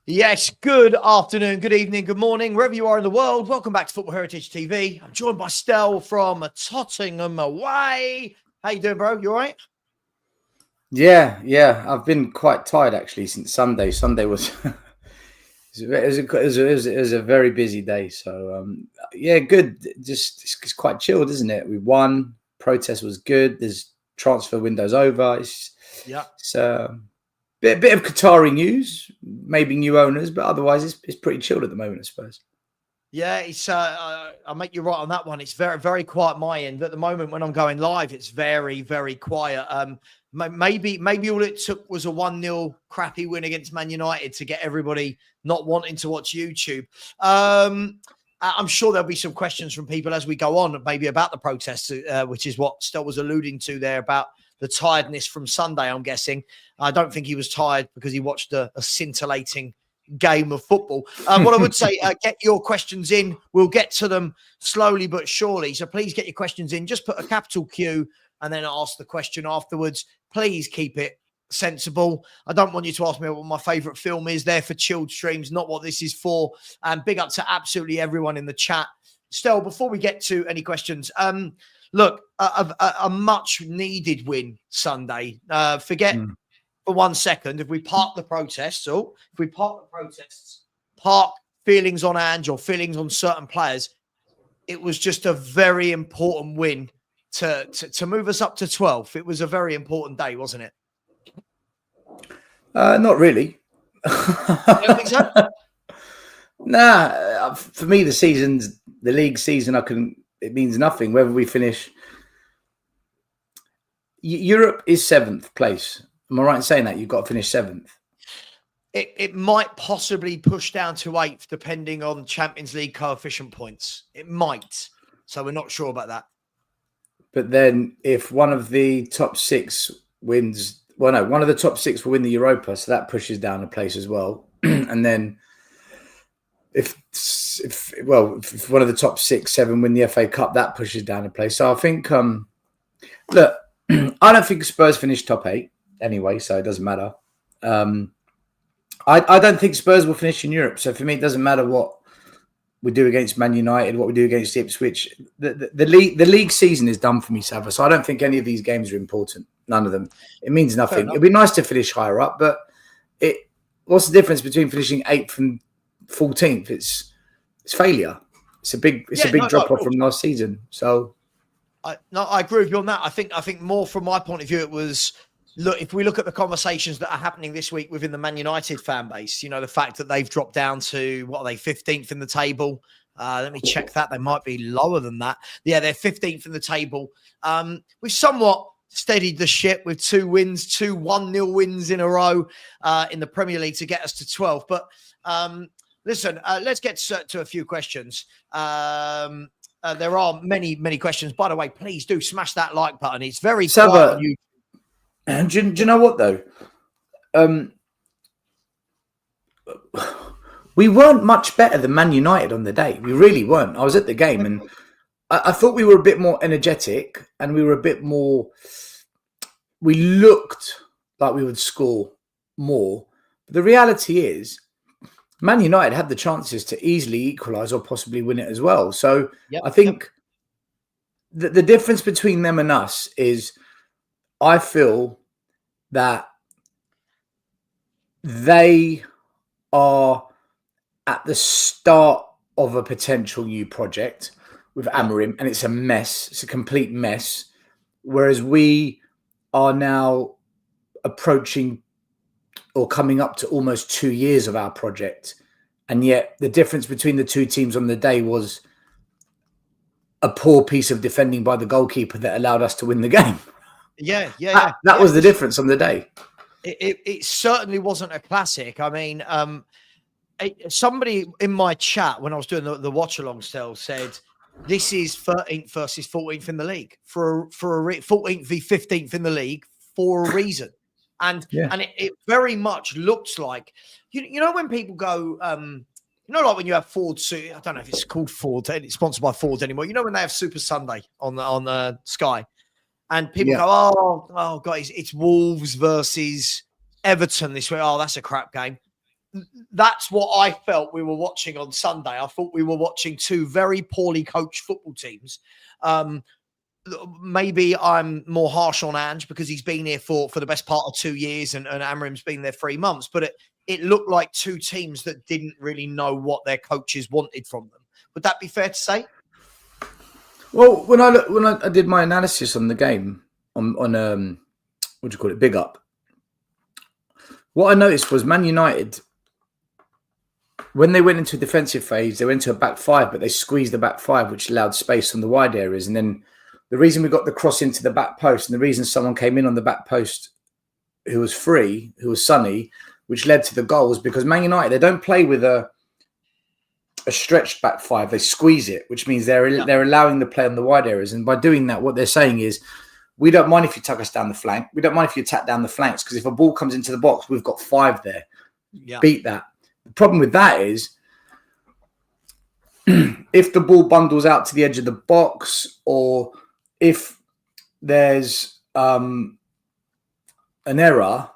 Yes, good afternoon, good evening, good morning, wherever you are in the world. Welcome back to Football Heritage TV. I'm joined by Stel from Tottenham away. How you doing, bro? You all right? Yeah. I've been quite tired actually since Sunday. Sunday was it was a very busy day. So yeah, good. Just it's quite chilled, isn't it? We won. Protest was good. There's transfer windows over. Yeah. It's bit of Qatari news, maybe new owners, but otherwise it's pretty chilled at the moment, I suppose. Yeah, it's I'll make you right on that one. It's very, very quiet my end. At the moment when I'm going live, it's very, very quiet. Maybe all it took was a 1-0 crappy win against Man United to get everybody not wanting to watch YouTube. I'm sure there'll be some questions from people as we go on, maybe about the protests, which is what Stel was alluding to there about the tiredness from Sunday, I'm guessing. I don't think he was tired because he watched a scintillating game of football. What I would say, get your questions in. We'll get to them slowly but surely. So please get your questions in. Just put a capital Q and then ask the question afterwards. Please keep it sensible. I don't want you to ask me what my favorite film is. There for chilled streams, not what this is for. And big up to absolutely everyone in the chat. Stel, before we get to any questions, look, a much needed win Sunday. Forget for 1 second, if we park the protests, park feelings on Ange or feelings on certain players, it was just a very important win to move us up to 12th. It was a very important day, wasn't it? Not really. You don't think so? Nah, for me, the league season, it means nothing whether we finish. Europe is 7th place. Am I right in saying that? You've got to finish 7th. It might possibly push down to 8th, depending on Champions League coefficient points. It might. So we're not sure about that. But then if one of the top 6 wins, one of the top 6 will win the Europa, so that pushes down a place as well. And then if one of the top 6, 7 win the FA Cup, that pushes down a place. So I think, look, I don't think Spurs finished top 8 anyway, so it doesn't matter. I don't think Spurs will finish in Europe. So for me, it doesn't matter what we do against Man United, what we do against Ipswich. The league season is done for me, Savva. So I don't think any of these games are important. None of them. It means nothing. It'd be nice to finish higher up, but what's the difference between finishing 8th and 14th? It's failure. It's a big drop off from last season. So I agree with you on that. I think more from my point of view, it was, look, if we look at the conversations that are happening this week within the Man United fan base, the fact that they've dropped down to, 15th in the table. Let me check that. They might be lower than that. Yeah, they're 15th in the table. We've somewhat steadied the ship with 2 1-0 wins in a row in the Premier League to get us to 12. But listen, let's get to a few questions. There are many, many questions. By the way, please do smash that like button. It's very quiet on YouTube. Do you know what, though? We weren't much better than Man United on the day. We really weren't. I was at the game and I thought we were a bit more energetic and we were a bit more... We looked like we would score more. But the reality is, Man United had the chances to easily equalise or possibly win it as well. So I think the difference between them and us is I feel that they are at the start of a potential new project with Amorim, and it's a mess. It's a complete mess. Whereas we are now approaching or coming up to almost 2 years of our project. And yet the difference between the two teams on the day was a poor piece of defending by the goalkeeper that allowed us to win the game. That was the difference on the day. It certainly wasn't a classic. I mean, somebody in my chat when I was doing the watch along still said, this is 13th versus 14th in the league for 14th v 15th in the league for a reason. And it very much looks like, when people go, like when you have Ford, I don't know if it's called Ford, it's sponsored by Ford anymore. When they have Super Sunday on Sky, and people go, oh God, it's Wolves versus Everton this week. Oh, that's a crap game. that's what I felt we were watching on Sunday. I thought we were watching two very poorly coached football teams. Maybe I'm more harsh on Ange because he's been here for the best part of 2 years and Amrim's been there 3 months. But it looked like two teams that didn't really know what their coaches wanted from them. Would that be fair to say? Well, when I did my analysis on the game on what do you call it, Big Up, what I noticed was Man United, when they went into a defensive phase, they went to a back five, but they squeezed the back five, which allowed space on the wide areas. And then the reason we got the cross into the back post and the reason someone came in on the back post who was free, who was Sonny, which led to the goals, because Man United, they don't play with a stretched back five. They squeeze it, which means they're allowing the play on the wide areas. And by doing that, what they're saying is, we don't mind if you tuck us down the flank. We don't mind if you attack down the flanks, because if a ball comes into the box, we've got five there. Yeah. Beat that. The problem with that is if the ball bundles out to the edge of the box, or if there's an error,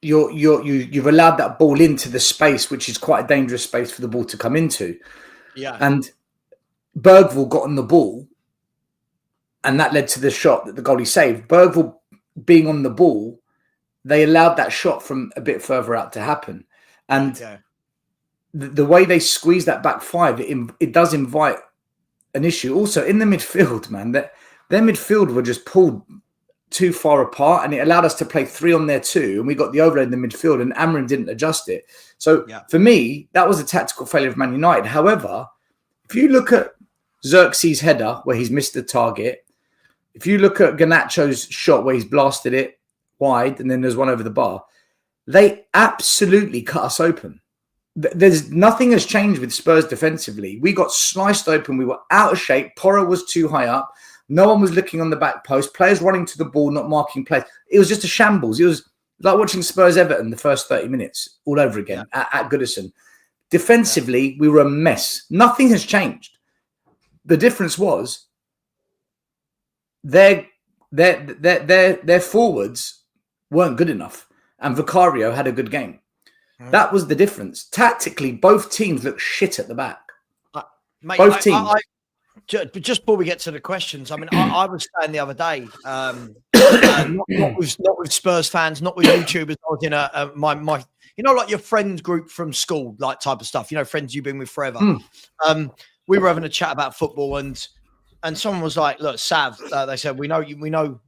you've allowed that ball into the space, which is quite a dangerous space for the ball to come into. Yeah. And Bergvall got on the ball, and that led to the shot that the goalie saved. Bergvall being on the ball, they allowed that shot from a bit further out to happen. And the way they squeeze that back five, it does invite an issue. Also, in the midfield, man, that their midfield were just pulled too far apart, and it allowed us to play 3 on their 2, and we got the overload in the midfield, and Amrin didn't adjust it. So for me, that was a tactical failure of Man United. However, if you look at Xerxes' header where he's missed the target, if you look at Garnacho's shot where he's blasted it wide and then there's one over the bar, they absolutely cut us open. There's nothing has changed with Spurs defensively. We got sliced open. We were out of shape. Porro was too high up. No one was looking on the back post. Players running to the ball, not marking plays. It was just a shambles. It was like watching Spurs Everton the first 30 minutes all over again at Goodison. Defensively, we were a mess. Nothing has changed. The difference was their forwards weren't good enough, and Vicario had a good game. That was the difference. Tactically, both teams look shit at the back. Mate, both teams. Just before we get to the questions, I mean, I was saying the other day, not with Spurs fans, not with YouTubers. I was in my like your friends group from school, like type of stuff. Friends you've been with forever. We were having a chat about football, and someone was like, "Look, Sav," they said, "We know you.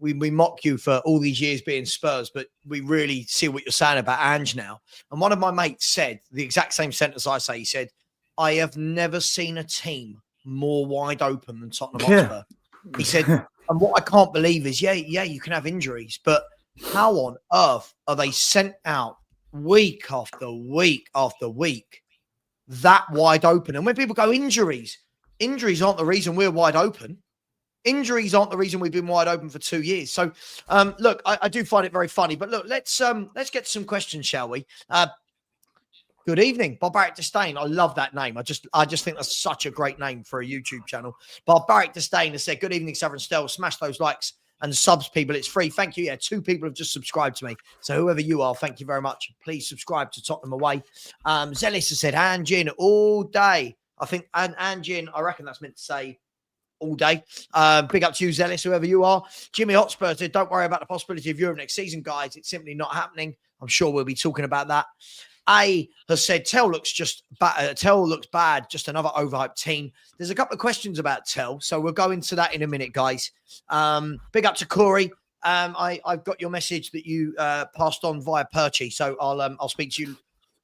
We mock you for all these years being Spurs, but we really see what you're saying about Ange now." And one of my mates said the exact same sentence I say. He said, "I have never seen a team more wide open than Tottenham Hotspur." He said, "And what I can't believe is, you can have injuries, but how on earth are they sent out week after week after week that wide open?" And when people go injuries aren't the reason we're wide open. Injuries aren't the reason we've been wide open for 2 years. So, look, I do find it very funny. But look, let's get to some questions, shall we? Good evening, Barbaric Disdain. I love that name. I just think that's such a great name for a YouTube channel. Barbaric Disdain has said, "Good evening, Savva Stel. Smash those likes and subs, people. It's free." Thank you. Yeah, 2 people have just subscribed to me. So whoever you are, thank you very much. Please subscribe to Tottenham Away. Zealous has said, "Ange in all day." I think Ange in, I reckon that's meant to say all day. Big up to you, Zealous, whoever you are. Jimmy Hotspur said, "Don't worry about the possibility of Europe next season, guys. It's simply not happening." I'm sure we'll be talking about that. A has said, Tell looks bad, just another overhyped team. There's a couple of questions about Tell, so we'll go into that in a minute, guys. Big up to Corey. I've got your message that you passed on via Perchy, so I'll speak to you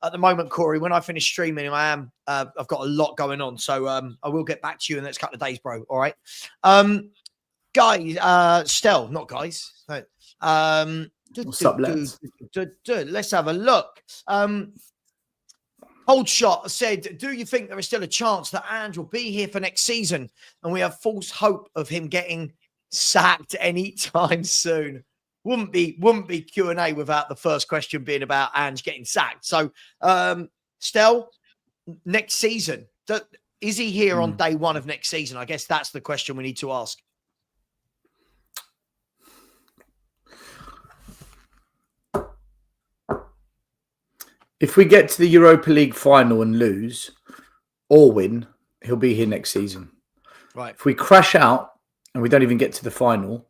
at the moment, Corey. When I finish streaming, I've got a lot going on, so I will get back to you in the next couple of days, bro. All right, guys. Stel, not guys. What's up, lads? Let's have a look. Cold Shot said, "Do you think there is still a chance that Ange will be here for next season, and we have false hope of him getting sacked anytime soon?" Wouldn't be Q&A without the first question being about Ange getting sacked. So, Stel, next season, is he here on day one of next season? I guess that's the question we need to ask. If we get to the Europa League final and lose or win, he'll be here next season. Right. If we crash out and we don't even get to the final,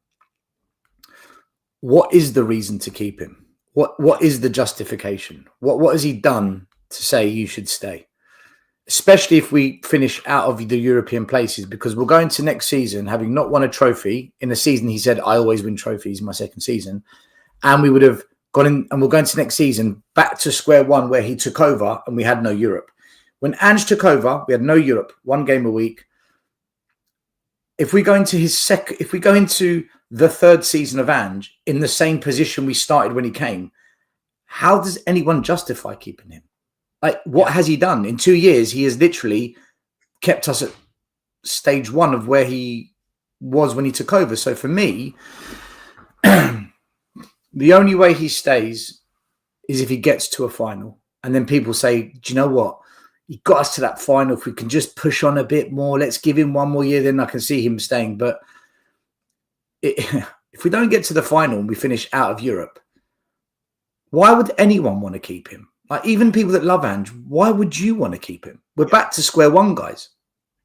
what is the reason to keep him? What is the justification? What has he done to say you should stay? Especially if we finish out of the European places, because we'll go into next season having not won a trophy in a season. He said, I always win trophies in my second season. And we would have gone in, and we'll go into next season back to square one where he took over and we had no Europe. When Ange took over, we had no Europe, 1 game a week. If we go into the third season of Ange in the same position we started when he came, how does anyone justify keeping him? Like, what has he done? In 2 years, he has literally kept us at stage one of where he was when he took over. So for me, the only way he stays is if he gets to a final. And then people say, do you know what? He got us to that final. If we can just push on a bit more, let's give him 1 more year, then I can see him staying. But if we don't get to the final and we finish out of Europe, why would anyone want to keep him? Like, even people that love Ange, why would you want to keep him? We're back to square one, guys.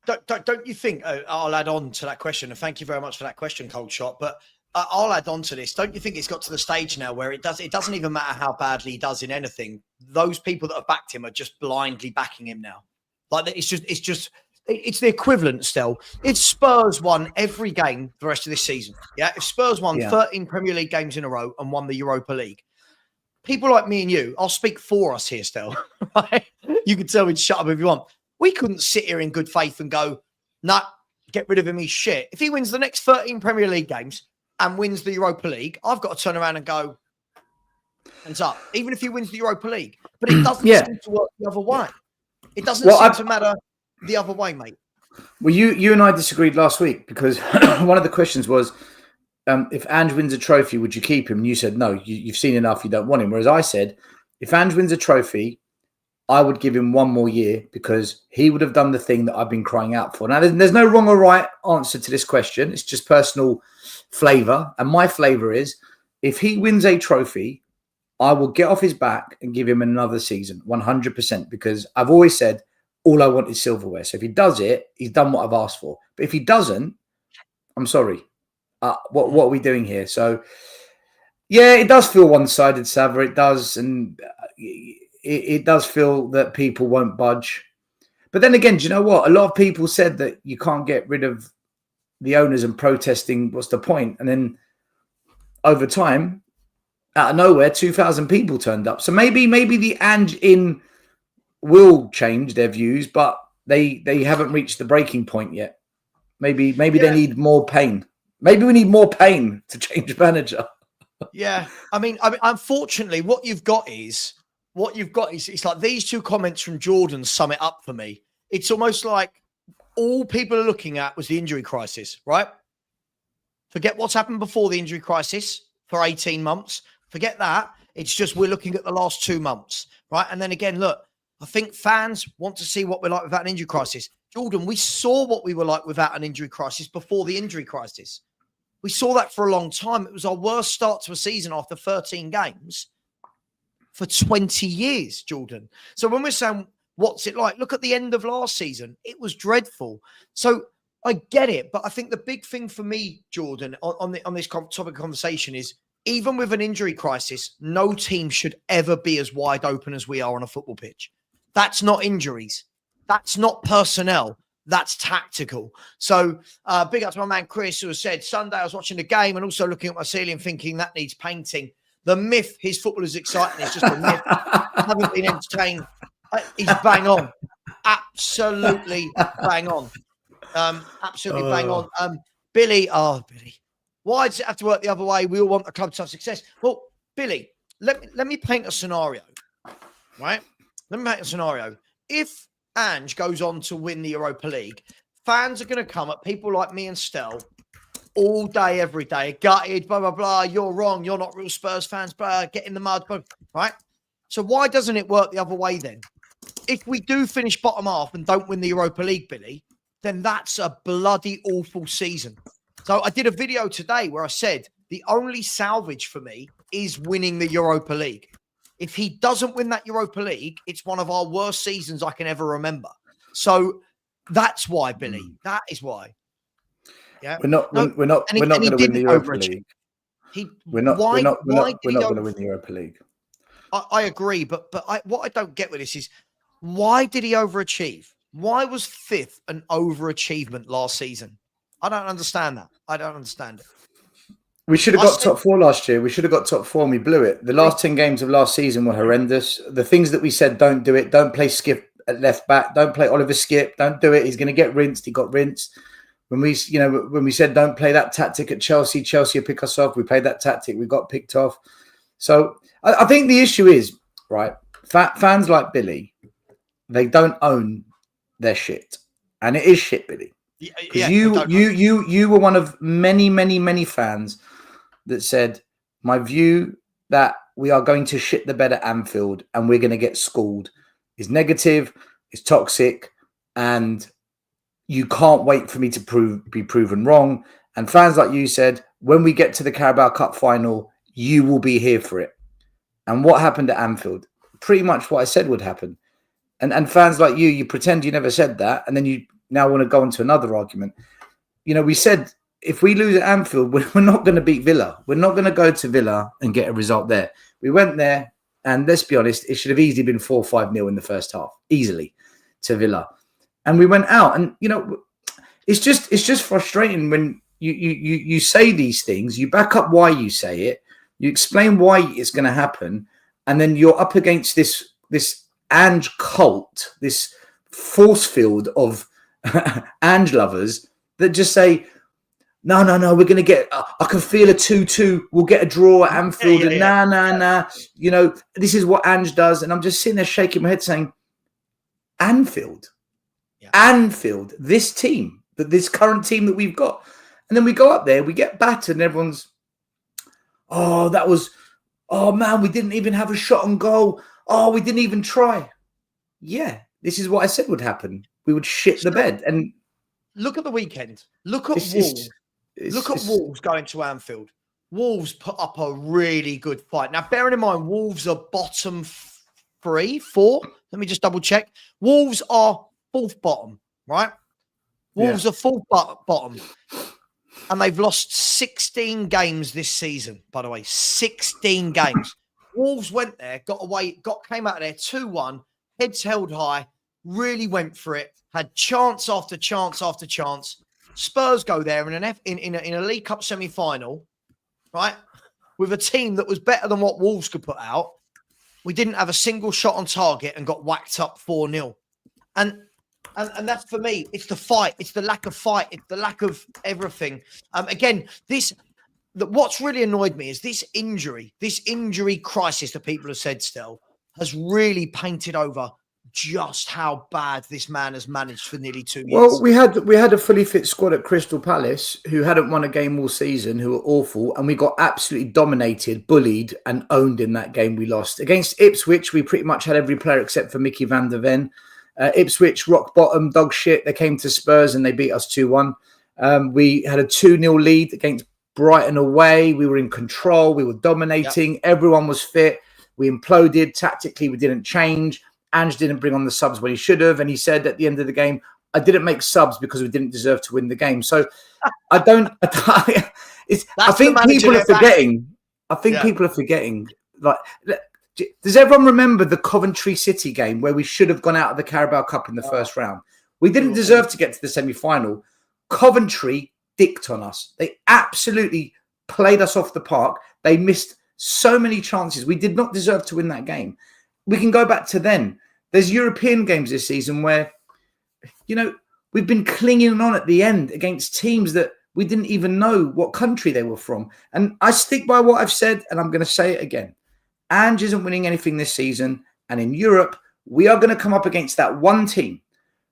Don't you think? I'll add on to that question, and thank you very much for that question, Cold Shot. But I'll add on to this. Don't you think it's got to the stage now where it doesn't even matter how badly he does in anything. Those people that have backed him are just blindly backing him now. Like, it's the equivalent still. If Spurs won every game for the rest of this season, if Spurs won 13 Premier League games in a row and won the Europa League, people like me and you, I'll speak for us here still, right? You can tell me to shut up if you want. We couldn't sit here in good faith and go, nah, get rid of him, he's shit. If he wins the next 13 Premier League games and wins the Europa League, I've got to turn around and go, hands up, even if he wins the Europa League. But it doesn't seem to work the other way. It doesn't seem to matter the other way, mate. Well, you and I disagreed last week because one of the questions was, if Ange wins a trophy, would you keep him? And you said, no, you've seen enough, you don't want him. Whereas I said, if Ange wins a trophy, I would give him 1 more year because he would have done the thing that I've been crying out for. Now, there's no wrong or right answer to this question. It's just personal flavour. And my flavour is, if he wins a trophy, I will get off his back and give him another season, 100%, because I've always said, all I want is silverware. So if he does it, he's done what I've asked for. But if he doesn't, I'm sorry. What are we doing here? So, yeah, it does feel one-sided, Savva. It does. And it does feel that people won't budge. But then again, do you know what? A lot of people said that you can't get rid of the owners and protesting. What's the point? And then over time, out of nowhere, 2,000 people turned up. So maybe the Ange in will change their views, but they haven't reached the breaking point yet. Maybe they need more pain. Maybe we need more pain to change manager. Yeah. I mean, unfortunately, what you've got is it's like these two comments from Jordan sum it up for me. It's almost like all people are looking at was the injury crisis, right? Forget what's happened before the injury crisis for 18 months. Forget that. It's just we're looking at the last 2 months, right? And then again, look, I think fans want to see what we're like without an injury crisis. Jordan, we saw what we were like without an injury crisis before the injury crisis. We saw that for a long time. It was our worst start to a season after 13 games for 20 years, Jordan. So when we're saying, what's it like? Look at the end of last season. It was dreadful. So I get it. But I think the big thing for me, Jordan, on this topic of conversation is, even with an injury crisis, no team should ever be as wide open as we are on a football pitch. That's not injuries. That's not personnel. That's tactical. So big up to my man Chris, who has said, Sunday I was watching the game and also looking at my ceiling thinking that needs painting. The myth, his football is exciting, is just a myth. I haven't been entertained. He's bang on. Absolutely bang on. Absolutely bang on. Billy, why does it have to work the other way? We all want the club to have success. Well, Billy, let me paint a scenario, right? Let me paint a scenario. If Ange goes on to win the Europa League, fans are going to come at people like me and Stel all day, every day, gutted, blah, blah, blah. You're wrong. You're not real Spurs fans, blah, get in the mud, blah, right? So why doesn't it work the other way then? If we do finish bottom half and don't win the Europa League, Billy, then that's a bloody awful season. So I did a video today where I said the only salvage for me is winning the Europa League. If he doesn't win that Europa League, it's one of our worst seasons I can ever remember. So that's why, Billy. That is why. Yeah, we're not going to win the Europa League. We're not going to win the Europa League. I agree, but what I don't get with this is, why did he overachieve? Why was 5th an overachievement last season? I don't understand that. I don't understand it. We should have got top 4 last year. We should have got top 4 and we blew it. The last 10 games of last season were horrendous. The things that we said, don't do it. Don't play Skip at left back. Don't play Oliver Skip. Don't do it. He's going to get rinsed. He got rinsed. When we said don't play that tactic at Chelsea will pick us off. We played that tactic. We got picked off. So I think the issue is, right, fans like Billy, they don't own their shit. And it is shit, Billy. Because you were one of many fans that said, my view that we are going to shit the bed at Anfield and we're going to get schooled is negative, is toxic, and you can't wait for me to be proven wrong. And fans like you said, when we get to the Carabao Cup final, you will be here for it. And what happened at Anfield? Pretty much what I said would happen. And fans like you pretend you never said that, and then you now want to go into another argument. We said, if we lose at Anfield, we're not going to beat Villa. We're not going to go to Villa and get a result there. We went there, and let's be honest, it should have easily been 4-5-0 in the first half, easily, to Villa. And we went out, and it's just frustrating when you say these things, you back up why you say it, you explain why it's going to happen, and then you're up against this Ange cult, this force field of Ange lovers that just say, no, we're going to get, I can feel a 2-2. We'll get a draw at Anfield. And nah. This is what Ange does. And I'm just sitting there shaking my head saying, Anfield, this team, this current team that we've got. And then we go up there, we get battered and everyone's, oh man, we didn't even have a shot on goal. Oh, we didn't even try. Yeah, this is what I said would happen. We would shit the bed. And look at the weekend. Look at Wolves. Look at Wolves going to Anfield. Wolves put up a really good fight. Now, bearing in mind, Wolves are bottom 4. Let me just double check. Wolves are 4th bottom, right? Wolves are 4th bottom. And they've lost 16 games this season, by the way. 16 games. Wolves went there, came out of there 2-1, heads held high, really went for it, had chance after chance after chance. Spurs go there in a League Cup semi-final, right, with a team that was better than what Wolves could put out. We didn't have a single shot on target and got whacked up 4-0. And that's, for me, it's the fight. It's the lack of fight. It's the lack of everything. What's really annoyed me is this injury crisis that people have said, Stel, has really painted over just how bad this man has managed for nearly 2 years. Well, we had a fully fit squad at Crystal Palace who hadn't won a game all season, who were awful, and we got absolutely dominated, bullied, and owned in that game we lost. Against Ipswich, we pretty much had every player except for Mickey van der Ven. Ipswich, rock bottom, dog shit. They came to Spurs and they beat us 2-1. We had a 2-0 lead against Brighton away. We were in control. We were dominating. Yep. Everyone was fit. We imploded. Tactically, we didn't change. Ange didn't bring on the subs when he should have. And he said at the end of the game, I didn't make subs because we didn't deserve to win the game. So I think people are forgetting. People are forgetting. Like, does everyone remember the Coventry City game where we should have gone out of the Carabao Cup in the first round? We didn't deserve to get to the semi-final. Coventry dicked on us. They absolutely played us off the park. They missed so many chances. We did not deserve to win that game. We can go back to then. There's European games this season where, we've been clinging on at the end against teams that we didn't even know what country they were from. And I stick by what I've said, and I'm going to say it again. Ange isn't winning anything this season. And in Europe, we are going to come up against that one team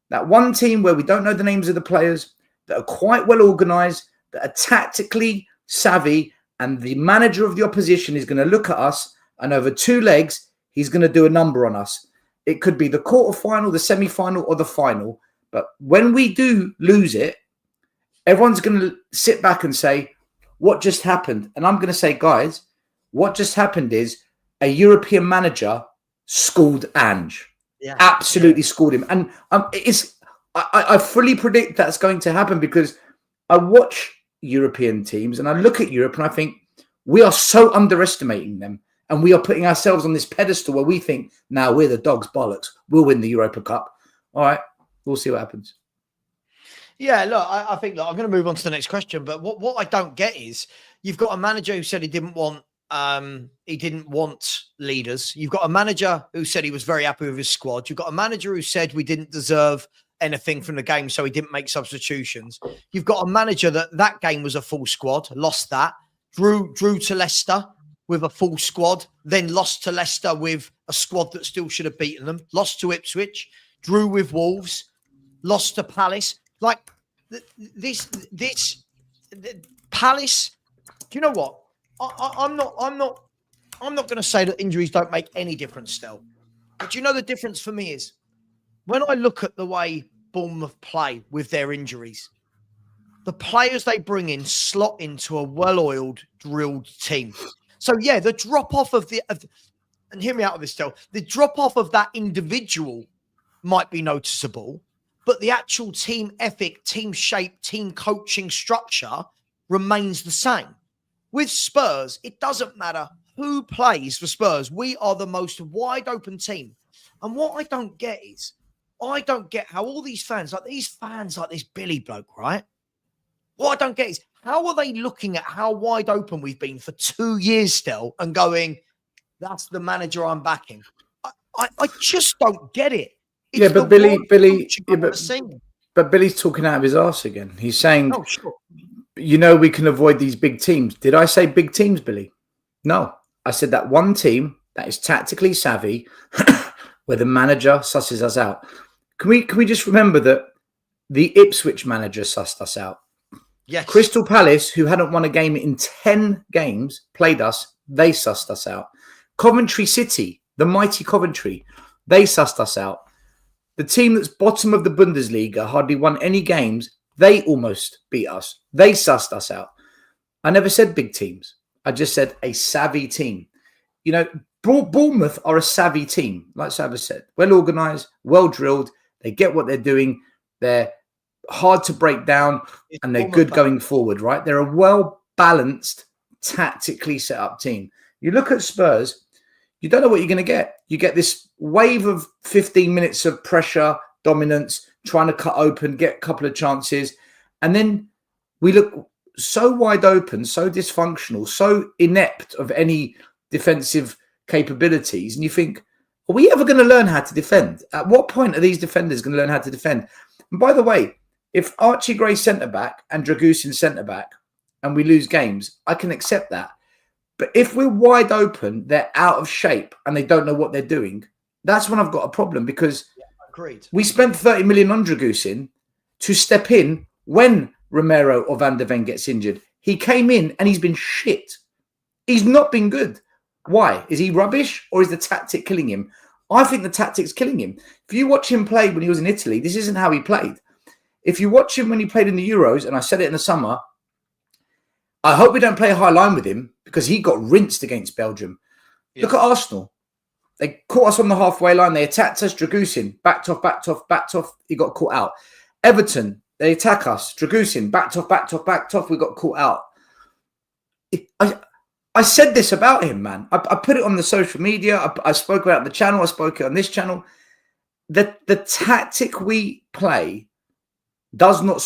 where we don't know the names of the players, that are quite well organised, that are tactically savvy, and the manager of the opposition is going to look at us, and over 2 legs, he's going to do a number on us. It could be the quarterfinal, the semi-final, or the final. But when we do lose it, everyone's going to sit back and say, what just happened? And I'm going to say, guys, what just happened is a European manager schooled Ange. Yeah, Absolutely schooled him. And I fully predict that's going to happen because I watch European teams and I look at Europe and I think we are so underestimating them. And we are putting ourselves on this pedestal where we think, now we're the dogs, bollocks. We'll win the Europa Cup. All right, we'll see what happens. Yeah, look, I think look, I'm going to move on to the next question. But what I don't get is you've got a manager who said he didn't want leaders. You've got a manager who said he was very happy with his squad. You've got a manager who said we didn't deserve anything from the game, so he didn't make substitutions. You've got a manager that game was a full squad, lost that, drew to Leicester with a full squad, then lost to Leicester with a squad that still should have beaten them, lost to Ipswich, drew with Wolves, lost to Palace. Like this Palace. Do you know what? I'm not going to say that injuries don't make any difference still. But you know the difference for me is when I look at the way Bournemouth play with their injuries, the players they bring in slot into a well-oiled, drilled team. So yeah, the drop-off and hear me out of this, still, the drop-off of that individual might be noticeable, but the actual team ethic, team shape, team coaching structure remains the same. With Spurs, it doesn't matter who plays for Spurs. We are the most wide open team. And what I don't get is, I don't get how all these fans, like this Billy bloke, right? What I don't get is, how are they looking at how wide open we've been for 2 years still and going, that's the manager I'm backing? I just don't get it. It's yeah, but Billy's talking out of his arse again. He's saying, oh, sure. You know, we can avoid these big teams. Did I say big teams, Billy? No. I said that one team that is tactically savvy, where the manager susses us out. Can we just remember that the Ipswich manager sussed us out? Yes. Crystal Palace, who hadn't won a game in 10 games, played us. They sussed us out. Coventry City, the mighty Coventry, they sussed us out. The team that's bottom of the Bundesliga, hardly won any games, they almost beat us. They sussed us out. I never said big teams. I just said a savvy team. You know, Bournemouth are a savvy team, like Savva said. Well organised, well drilled. They get what they're doing. They're hard to break down and they're good going forward, right? They're a well-balanced, tactically set up team. You look at Spurs, you don't know what you're going to get. You get this wave of 15 minutes of pressure, dominance, trying to cut open, get a couple of chances. And then we look so wide open, so dysfunctional, so inept of any defensive capabilities. And you think, are we ever going to learn how to defend? At what point are these defenders going to learn how to defend? And by the way, if Archie Gray centre-back and Dragusin centre-back and we lose games, I can accept that. But if we're wide open, they're out of shape and they don't know what they're doing, that's when I've got a problem because we spent 30 million on Dragusin to step in when Romero or Van der Ven gets injured. He came in and he's been shit. He's not been good. Why? Is he rubbish or is the tactic killing him? I think the tactic's killing him. If you watch him play when he was in Italy, this isn't how he played. If you watch him when he played in the Euros, and I said it in the summer, I hope we don't play a high line with him because he got rinsed against Belgium. Yeah. Look at Arsenal. They caught us on the halfway line. They attacked us. Dragusin, backed off. He got caught out. Everton, they attack us. Dragusin, backed off. We got caught out. I said this about him, man. I put it on the social media. I spoke about it on the channel. I spoke it on this channel. The tactic we play does not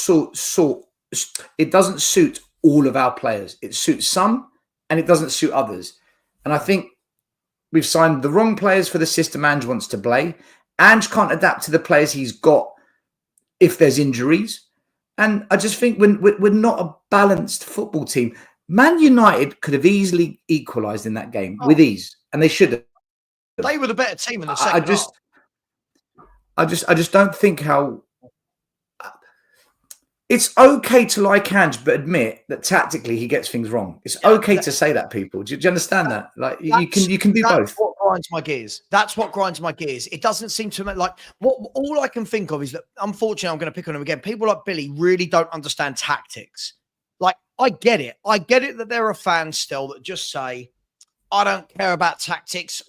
it doesn't suit all of our players. It suits some and it doesn't suit others. And I think we've signed the wrong players for the system Ange wants to play. Ange can't adapt to the players he's got if there's injuries. And I just think we're not a balanced football team. Man United could have easily equalised in that game with ease, and they should have. They were the better team in the second half. I just don't think how. It's okay to like Ange, but admit that tactically he gets things wrong. It's okay to say that, people. Do you understand that? Like you can do both. That's what grinds my gears. That's what grinds my gears. It doesn't seem to make like all I can think of is that unfortunately I'm going to pick on him again. People like Billy really don't understand tactics. Like I get it. I get it that there are fans still that just say, I don't care about tactics.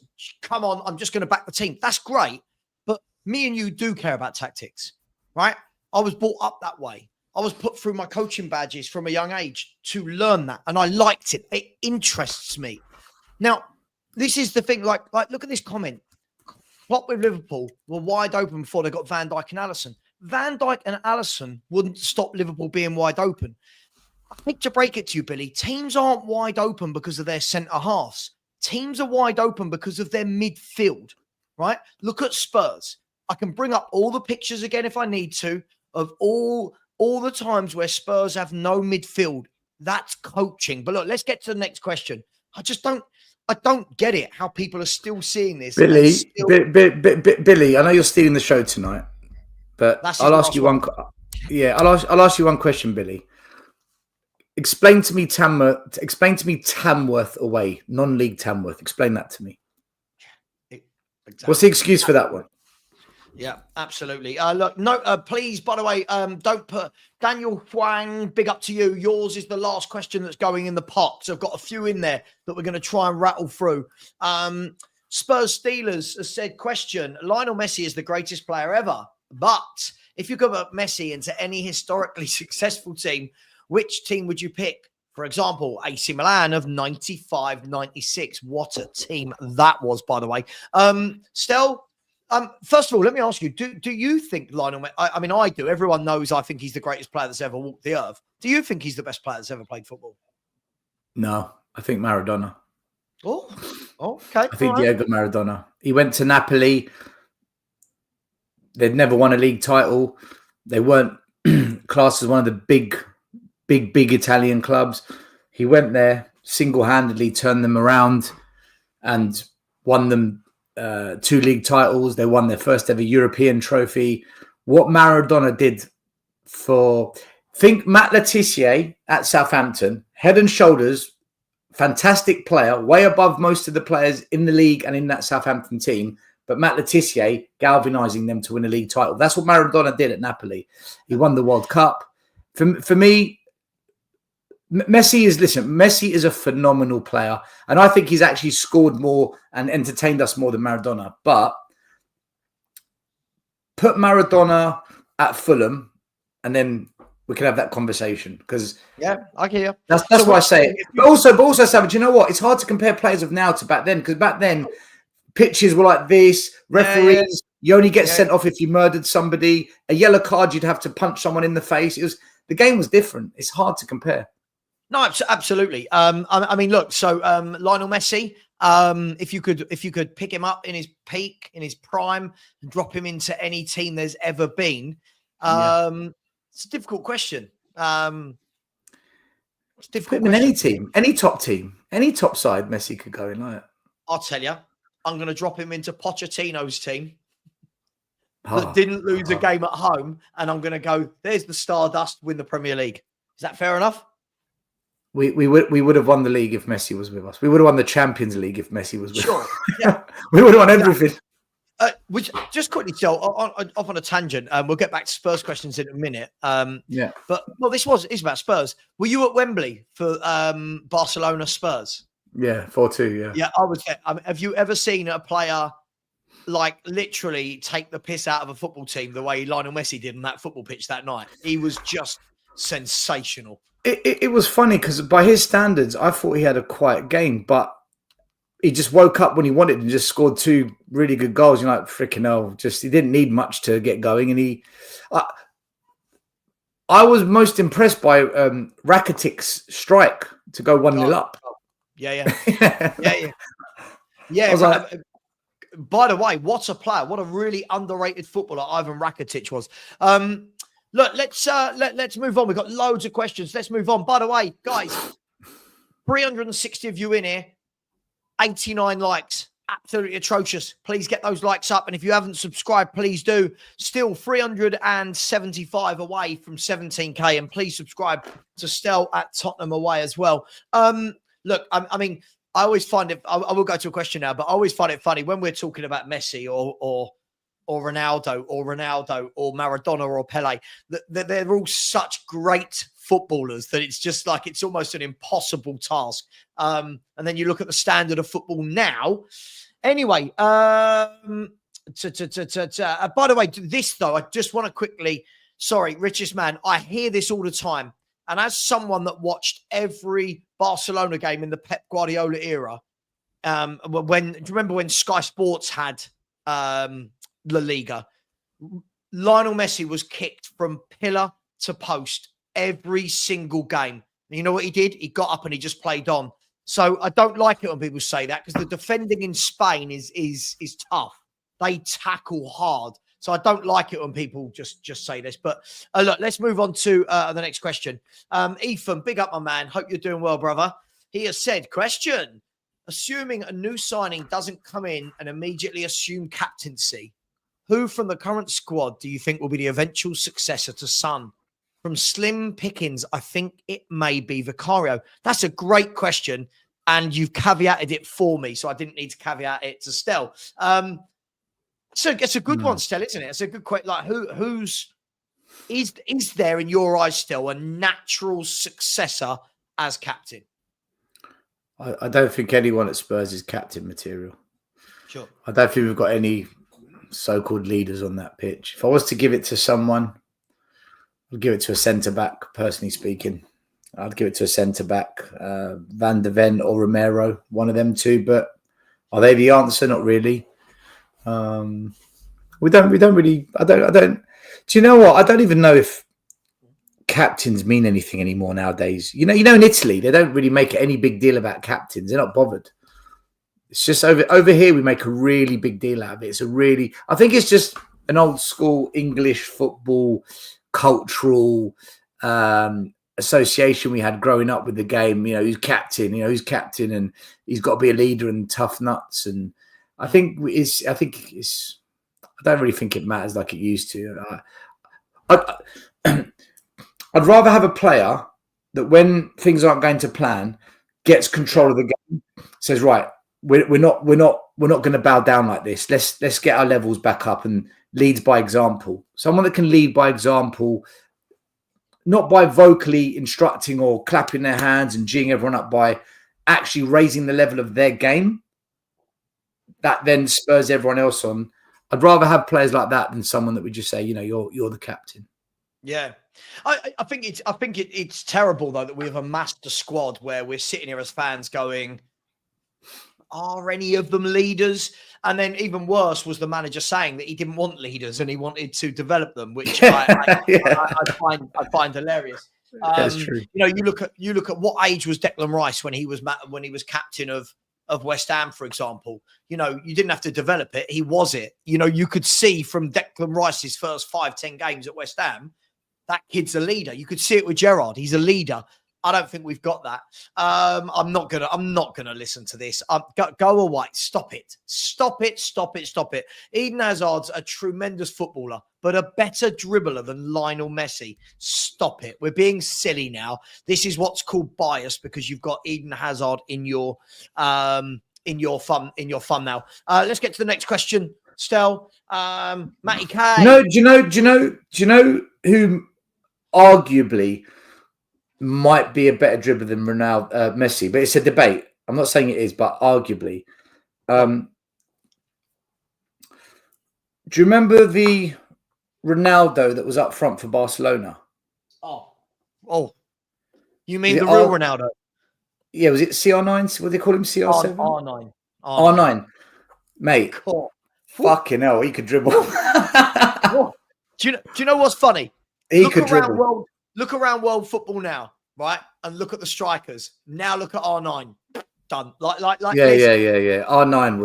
Come on, I'm just going to back the team. That's great. But me and you do care about tactics, right? I was brought up that way. I was put through my coaching badges from a young age to learn that. And I liked it. It interests me. Now, this is the thing. Like look at this comment. Klopp with Liverpool were wide open before they got Van Dijk and Alisson. Van Dijk and Alisson wouldn't stop Liverpool being wide open. I hate to break it to you, Billy. Teams aren't wide open because of their centre halves. Teams are wide open because of their midfield, right? Look at Spurs. I can bring up all the pictures again if I need to of all the times where Spurs have no midfield. That's coaching. But look, let's get to the next question. I don't get it how people are still seeing this. Billy, Billy, I know you're stealing the show tonight, but I'll ask you one. Yeah, I'll ask you one question, Billy. Explain to me Tamworth away, non-league Tamworth. Explain that to me. Exactly. What's the excuse for that one? Yeah, absolutely. Look, no, please, by the way, don't put Daniel Huang, big up to you. Yours is the last question that's going in the pot. So I've got a few in there that we're going to try and rattle through. Spurs Steelers has said, question, Lionel Messi is the greatest player ever. But if you could put Messi into any historically successful team, which team would you pick? For example, AC Milan of 95-96. What a team that was, by the way. Stel, first of all, let me ask you, do you think Lionel Messi, I mean, I do. Everyone knows I think he's the greatest player that's ever walked the earth. Do you think he's the best player that's ever played football? No, I think Maradona. Oh, okay. I think Diego Maradona. He went to Napoli. They'd never won a league title. They weren't classed as one of the big Italian clubs. He went there, single-handedly turned them around and won them 2 league titles. They won their first ever European trophy. What Maradona did think Matt Letizia at Southampton, head and shoulders, fantastic player, way above most of the players in the league and in that Southampton team. But Matt Letizia galvanizing them to win a league title. That's what Maradona did at Napoli. He won the World Cup. For me, Messi is a phenomenal player. And I think he's actually scored more and entertained us more than Maradona. But put Maradona at Fulham and then we can have that conversation. Because I hear you. That's why I say it. But also, Savage, you know what? It's hard to compare players of now to back then. Because back then, pitches were like this. Referees, you only get sent off if you murdered somebody. A yellow card, you'd have to punch someone in the face. The game was different. It's hard to compare. No, absolutely. I mean, look. So Lionel Messi, if you could pick him up in his peak, in his prime, and drop him into any team there's ever been, it's a difficult question. It's difficult. In any team, any top team, any top side, Messi could go in like that. I'll tell you, I'm going to drop him into Pochettino's team that didn't lose a game at home, and I'm going to go, there's the Stardust, win the Premier League. Is that fair enough? We would have won the league if Messi was with us. We would have won the Champions League if Messi was with us. Yeah. We would have won everything. Which just quickly, so off on a tangent. We'll get back to Spurs questions in a minute. But it's about Spurs. Were you at Wembley for Barcelona Spurs? Yeah, 4-2. Yeah. Yeah, I was. Have you ever seen a player like literally take the piss out of a football team the way Lionel Messi did on that football pitch that night? He was just sensational. It was funny because by his standards, I thought he had a quiet game, but he just woke up when he wanted and just scored 2 really good goals. You're like, freaking hell, he didn't need much to get going. And I was most impressed by Rakitic's strike to go 1-0 up. Yeah. I was like, by the way, what a player. What a really underrated footballer Ivan Rakitic was. Look, let's move on. We've got loads of questions. Let's move on. By the way, guys, 360 of you in here, 89 likes. Absolutely atrocious. Please get those likes up. And if you haven't subscribed, please do. Still 375 away from 17K. And please subscribe to Stel at Tottenham away as well. Look, I mean, I always find it, I will go to a question now, but I always find it funny when we're talking about Messi or Ronaldo or Maradona or Pele, that they're all such great footballers that it's just like it's almost an impossible task. And then you look at the standard of football now. Anyway, by the way, this though, I just want to quickly, sorry, richest man, I hear this all the time. And as someone that watched every Barcelona game in the Pep Guardiola era, do you remember when Sky Sports had La Liga? Lionel Messi was kicked from pillar to post every single game. And you know what he did? He got up and he just played on. So I don't like it when people say that, because the defending in Spain is tough. They tackle hard. So I don't like it when people just say this. But look, let's move on to the next question. Ethan, big up, my man. Hope you're doing well, brother. He has said, question, assuming a new signing doesn't come in and immediately assume captaincy, who from the current squad do you think will be the eventual successor to Son? From Slim Pickens, I think it may be Vicario. That's a great question, and you've caveated it for me, so I didn't need to caveat it to Stel. So it's a good one, Stel, isn't it? It's a good question. Like, is there in your eyes still a natural successor as captain? I don't think anyone at Spurs is captain material. Sure. I don't think we've got any so-called leaders on that pitch. If I was to give it to someone, I'd give it to a centre-back, personally speaking. I'd give it to a centre-back, Van der Ven or Romero, one of them two. But are they the answer? Not really. We don't really, I don't, do you know what? I don't even know if captains mean anything anymore nowadays. You know, in Italy, they don't really make any big deal about captains. They're not bothered. It's just over here, we make a really big deal out of it. I think it's just an old school English football cultural association we had growing up with the game. You know, who's captain, and he's got to be a leader and tough nuts. And I don't really think it matters like it used to. I'd rather have a player that, when things aren't going to plan, gets control of the game, says, right, we're not going to bow down like this. Let's get our levels back up, and leads by example. Someone that can lead by example, not by vocally instructing or clapping their hands and geeing everyone up, by actually raising the level of their game. That then spurs everyone else on. I'd rather have players like that than someone that would just say, you're the captain. Yeah, I think it's terrible though that we have amassed a squad where we're sitting here as fans going, are any of them leaders? And then even worse was the manager saying that he didn't want leaders and he wanted to develop them, which I find hilarious. That's true. You look at what age was Declan Rice when he was captain of West Ham, for example. You didn't have to develop it. He was it. You could see from Declan Rice's first 5-10 games at West Ham, that kid's a leader. You could see it with Gerrard. He's a leader. I don't think we've got that. I'm not gonna listen to this. Go away. Stop it. Eden Hazard's a tremendous footballer, but a better dribbler than Lionel Messi. Stop it. We're being silly now. This is what's called bias, because you've got Eden Hazard in your fun now. Let's get to the next question. Stel, Matty K. No, do you know who arguably might be a better dribbler than Ronaldo, Messi? But it's a debate. I'm not saying it is, but arguably. Do you remember the Ronaldo that was up front for Barcelona? Oh, you mean the real Ronaldo? Yeah, was it CR9? What do they call him? CR7? R9. Mate, fucking hell, he could dribble. Do you know what's funny? He could dribble. Look around world football now, right? And look at the strikers. Now look at R9. Done. Like Yeah. R9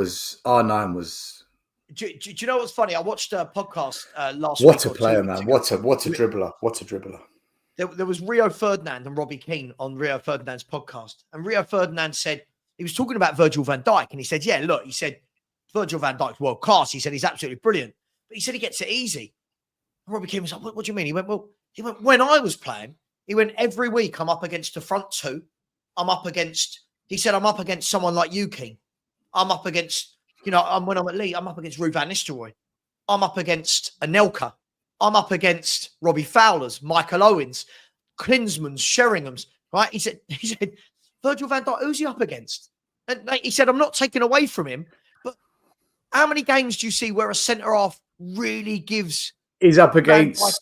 was. Do you know what's funny? I watched a podcast last week. What a player, man! What a dribbler! What a dribbler! There was Rio Ferdinand and Robbie Keane on Rio Ferdinand's podcast, and Rio Ferdinand said, he was talking about Virgil van Dijk, and he said, "Yeah, look," he said, "Virgil van Dijk's world class." He said he's absolutely brilliant, but he said he gets it easy. And Robbie Keane was like, "What do you mean?" He went, "When I was playing, he went, every week I'm up against the front two. I'm up against someone like you, Keane. I'm up against, when I'm at Leeds, I'm up against Ruud van Nistelrooy. I'm up against Anelka. I'm up against Robbie Fowler's, Michael Owens. Klinsmann's, Sheringham's, right? He said, Virgil van Dijk, who's he up against? And he said, I'm not taking away from him, but how many games do you see where a centre half really gives? He's up against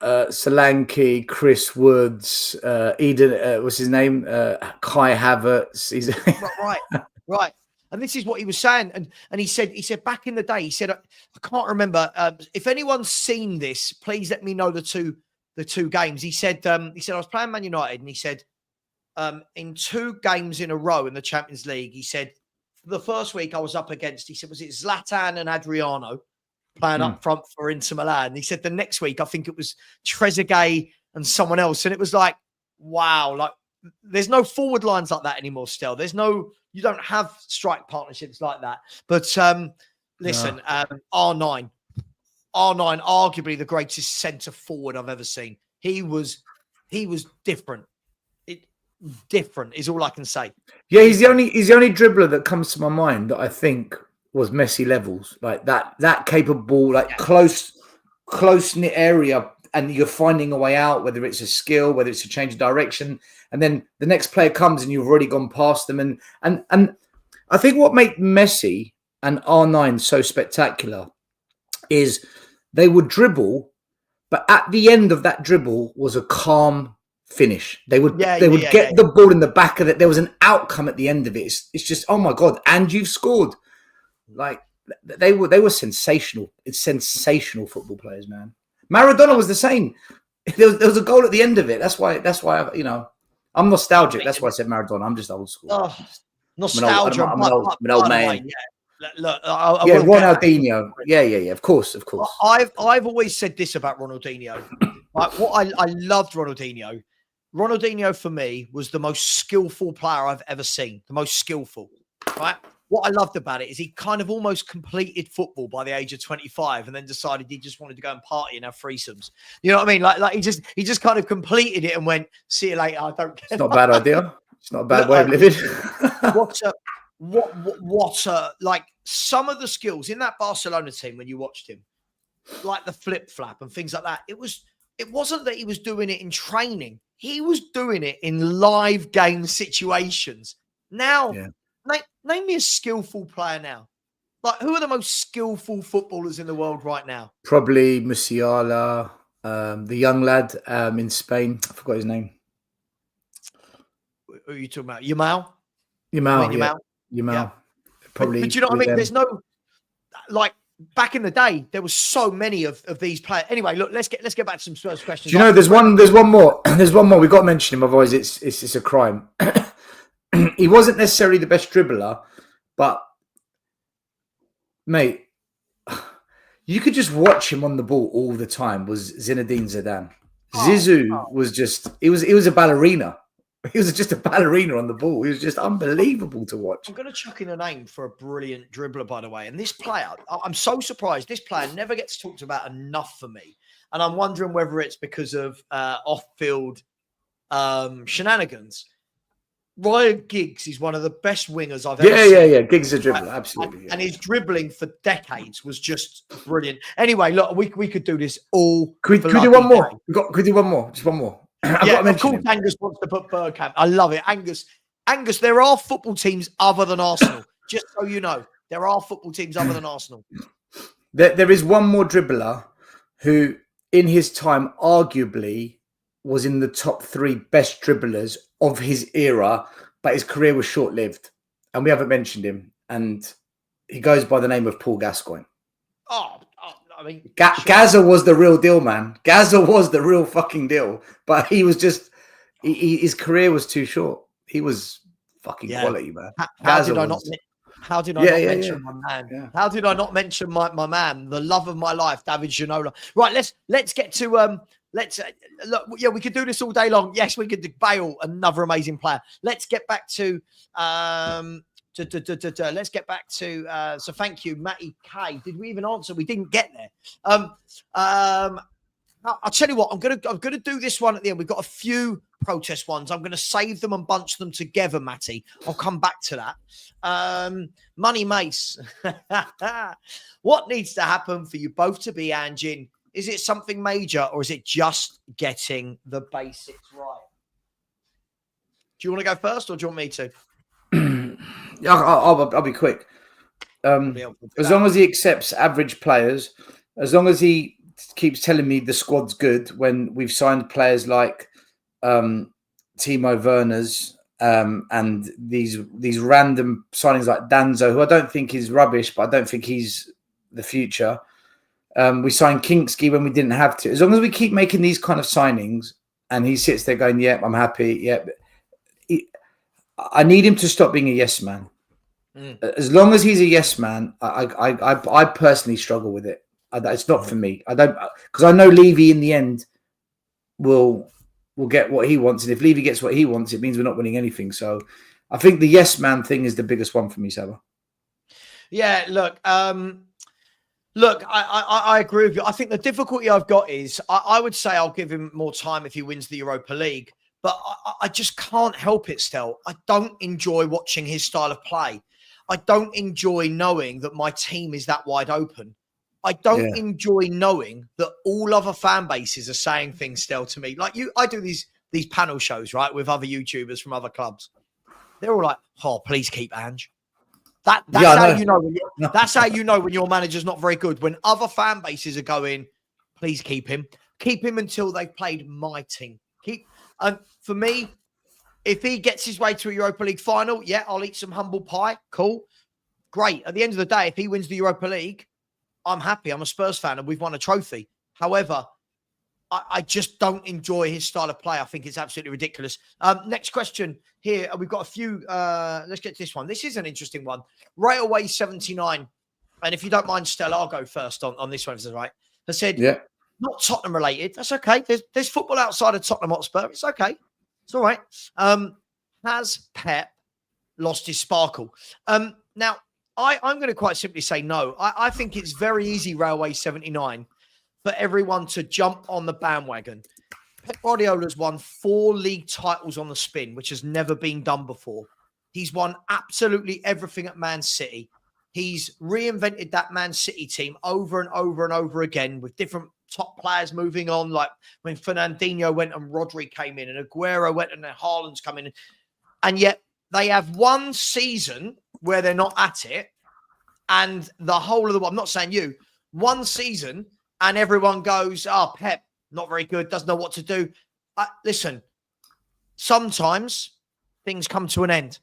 Solanke, Chris Woods, Eden. What's his name? Kai Havertz. He's right. And this is what he was saying. And he said back in the day, he said, I can't remember. If anyone's seen this, please let me know the two games. He said, I was playing Man United, and he said, in 2 games in a row in the Champions League, he said, the first week I was up against, he said, was it Zlatan and Adriano playing up front for Inter Milan? And he said the next week, I think it was Trezeguet and someone else. And it was like, wow, like there's no forward lines like that anymore still. You don't have strike partnerships like that. But listen, R9, arguably the greatest centre forward I've ever seen. He was different. Different is all I can say. Yeah, he's the only dribbler that comes to my mind that I think was Messi levels, like that capable, like close knit area, and you're finding a way out, whether it's a skill, whether it's a change of direction, and then the next player comes and you've already gone past them. And I think what made Messi and R9 so spectacular is they would dribble, but at the end of that dribble was a calm finish. They would get the ball in the back of it. There was an outcome at the end of it. It's just, oh my God, and you've scored. Like they were sensational. It's sensational football players, man. Maradona was the same. There was a goal at the end of it. That's why I'm nostalgic. That's why I said Maradona. I'm just old school. Oh, nostalgia. I'm an old man. Look, Ronaldinho. Yeah. Of course. I've always said this about Ronaldinho. Like, what I loved Ronaldinho. Ronaldinho for me was the most skillful player I've ever seen. The most skillful, right? What I loved about it is he kind of almost completed football by the age of 25, and then decided he just wanted to go and party and have threesomes. You know what I mean? Like he just kind of completed it and went, "See you later." I don't care. It's not a bad idea. It's not a bad way of living. what like some of the skills in that Barcelona team when you watched him, like the flip flap and things like that. It wasn't that he was doing it in training. He was doing it in live game situations. Now, name me a skillful player now. Like, who are the most skillful footballers in the world right now? Probably Musiala, the young lad in Spain. I forgot his name. Who are you talking about? Yamal? Yamal. Yeah. Probably. But you know what I mean? There's no, like, back in the day, there was so many of these players. Anyway, look, let's get back to some Spurs questions. Do you know, there's one more. There's one more. We've got to mention him, otherwise it's a crime. He wasn't necessarily the best dribbler, but mate, you could just watch him on the ball all the time. Was Zinedine Zidane? Zizou was just he was a ballerina. He was just a ballerina on the ball. He was just unbelievable to watch. I'm going to chuck in a name for a brilliant dribbler, by the way. And this player, I'm so surprised. This player never gets talked about enough for me. And I'm wondering whether it's because of off-field shenanigans. Ryan Giggs is one of the best wingers I've ever seen. Yeah. Giggs is a dribbler, absolutely. And his dribbling for decades was just brilliant. Anyway, look, we could do this all. Could we do one more? Could we do one more? Just one more. Of course, Angus wants to put Bergkamp. I love it. Angus, there are football teams other than Arsenal. Just so you know, there are football teams other than Arsenal. There is one more dribbler who, in his time, arguably was in the top 3 best dribblers of his era, but his career was short-lived. And we haven't mentioned him. And he goes by the name of Paul Gascoigne. I mean, Gaza was the real deal, man. Gaza was the real fucking deal. But he was just, his career was too short. He was fucking quality, man. How did I not mention my man? Yeah. How did I not mention my man, the love of my life, David Ginola? Right, let's get to look. Yeah, we could do this all day long. Yes, we could do Bale, another amazing player. Let's get back to let's get back to so thank you, Matty K. Did we even answer? We didn't get there. I'll tell you what, I'm gonna do this one at the end. We've got a few protest ones. I'm gonna save them and bunch them together, Matty. I'll come back to that. Money Mace. What needs to happen for you both to be Ange in Is it something major, or is it just getting the basics right? Do you want to go first, or do you want me to? I'll be quick. As long as he accepts average players, as long as he keeps telling me the squad's good when we've signed players like Timo Werner's and these random signings like Danzo, who I don't think is rubbish, but I don't think he's the future. We signed Kinksky when we didn't have to. As long as we keep making these kind of signings and he sits there going, "Yep, I'm happy. Yep." I need him to stop being a yes man. As long as he's a yes man, I personally struggle with it. It's not for me. I don't, because I know Levy in the end will get what he wants, and if Levy gets what he wants, it means we're not winning anything. So I think the yes man thing is the biggest one for me, Savva. Yeah, look, I agree with you. I think the difficulty I've got is I would say I'll give him more time if he wins the Europa League, but I just can't help it, Stel. I don't enjoy watching his style of play. I don't enjoy knowing that my team is that wide open. I don't enjoy knowing that all other fan bases are saying things still to me. Like I do these panel shows, right, with other YouTubers from other clubs. They're all like, "Oh, please keep Ange." That's how you know. That's how you know when your manager's not very good. When other fan bases are going, "Please keep him until they've played my team." And for me, if he gets his way to a Europa League final, yeah, I'll eat some humble pie. Cool, great. At the end of the day, if he wins the Europa League, I'm happy. I'm a Spurs fan and we've won a trophy. However, I just don't enjoy his style of play. I think it's absolutely ridiculous. Next question here. We've got a few. Let's get to this one. This is an interesting one. Railway 79. And if you don't mind, Stella, I'll go first on this one, if that's right. Has said, not Tottenham related. That's okay. There's football outside of Tottenham Hotspur. It's okay. It's all right. Has Pep lost his sparkle? Now, I'm going to quite simply say no. I think it's very easy, Railway 79, for everyone to jump on the bandwagon. Pep Guardiola's won 4 league titles on the spin, which has never been done before. He's won absolutely everything at Man City. He's reinvented that Man City team over and over and over again with different top players moving on, like when Fernandinho went and Rodri came in and Aguero went and then Haaland's coming in. And yet they have one season where they're not at it, and the whole of the, I'm not saying you, one season, and everyone goes, "Oh, Pep, not very good, doesn't know what to do." Listen, sometimes things come to an end.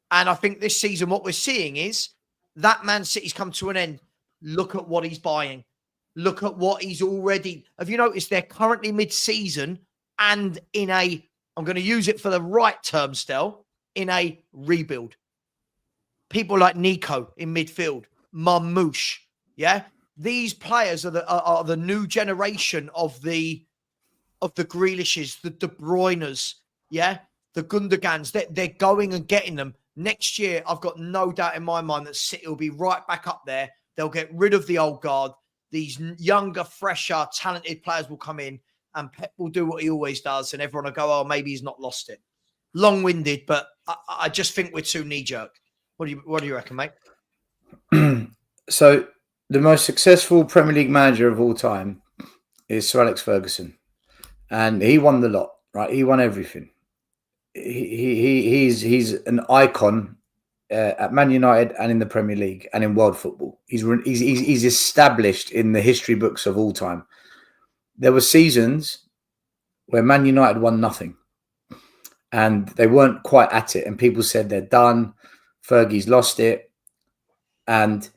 And I think this season, what we're seeing is that Man City's come to an end. Look at what he's buying. Look at what he's already. Have you noticed they're currently mid-season and in a, I'm going to use it for the right term, Stel, in a rebuild. People like Nico in midfield, Marmouche, yeah? These players are the new generation of the Grealishes, the De Bruynes, yeah? The Gundogans. They're going and getting them. Next year, I've got no doubt in my mind that City will be right back up there. They'll get rid of the old guard. These younger, fresher, talented players will come in, and Pep will do what he always does, and everyone will go, "Oh, maybe he's not lost it." Long-winded, but I just think we're too knee-jerk. What do you reckon, mate? So the most successful Premier League manager of all time is Sir Alex Ferguson, and he won the lot, right? He won everything. He's an icon at Man United and in the Premier League and in world football. He's established in the history books of all time. There were seasons where Man United won nothing, and they weren't quite at it, and people said they're done. Fergie's lost it, and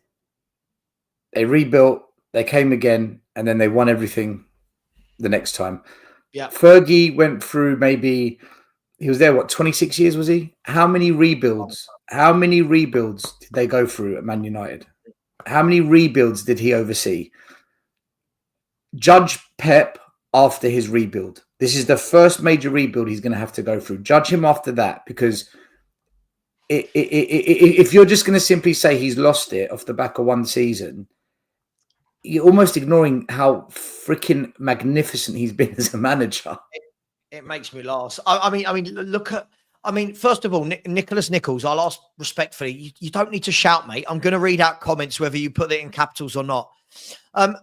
they rebuilt. They came again, and then they won everything the next time. Yeah, Fergie went through maybe. He was there, 26 years, was he? How many rebuilds? How many rebuilds did they go through at Man United? How many rebuilds did he oversee? Judge Pep after his rebuild. This is the first major rebuild he's going to have to go through. Judge him after that, because if you're just going to simply say he's lost it off the back of one season, you're almost ignoring how freaking magnificent he's been as a manager. It makes me laugh. I mean, look at. I mean, first of all, Nicholas Nichols, I'll ask respectfully. You don't need to shout, mate. I'm going to read out comments whether you put it in capitals or not.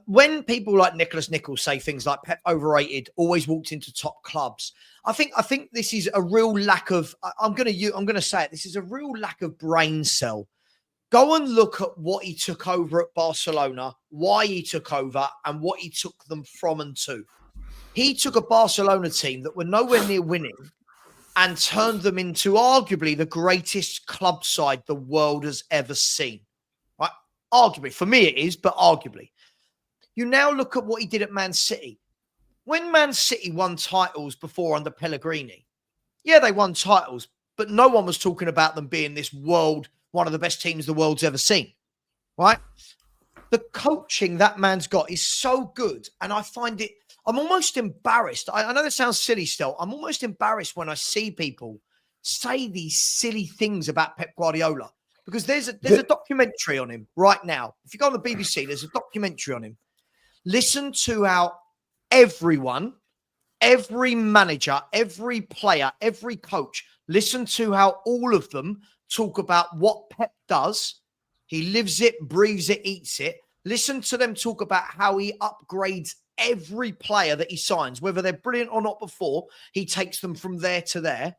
When people like Nicholas Nichols say things like Pep overrated, always walked into top clubs, I think this is a real lack of. I'm gonna say it. This is a real lack of brain cell. Go and look at what he took over at Barcelona, why he took over, and what he took them from and to. He took a Barcelona team that were nowhere near winning and turned them into arguably the greatest club side the world has ever seen. Right? Arguably. For me, it is, but arguably. You now look at what he did at Man City. When Man City won titles before under Pellegrini, yeah, they won titles, but no one was talking about them being this one of the best teams the world's ever seen, right? The coaching that man's got is so good. And I'm almost embarrassed. I know this sounds silly still. I'm almost embarrassed when I see people say these silly things about Pep Guardiola, because there's a documentary on him right now. If you go on the BBC, there's a documentary on him. Listen to how everyone, every manager, every player, every coach, listen to how all of them talk about what Pep does. He lives it, breathes it, eats it. Listen to them talk about how he upgrades every player that he signs, whether they're brilliant or not before. He takes them from there to there.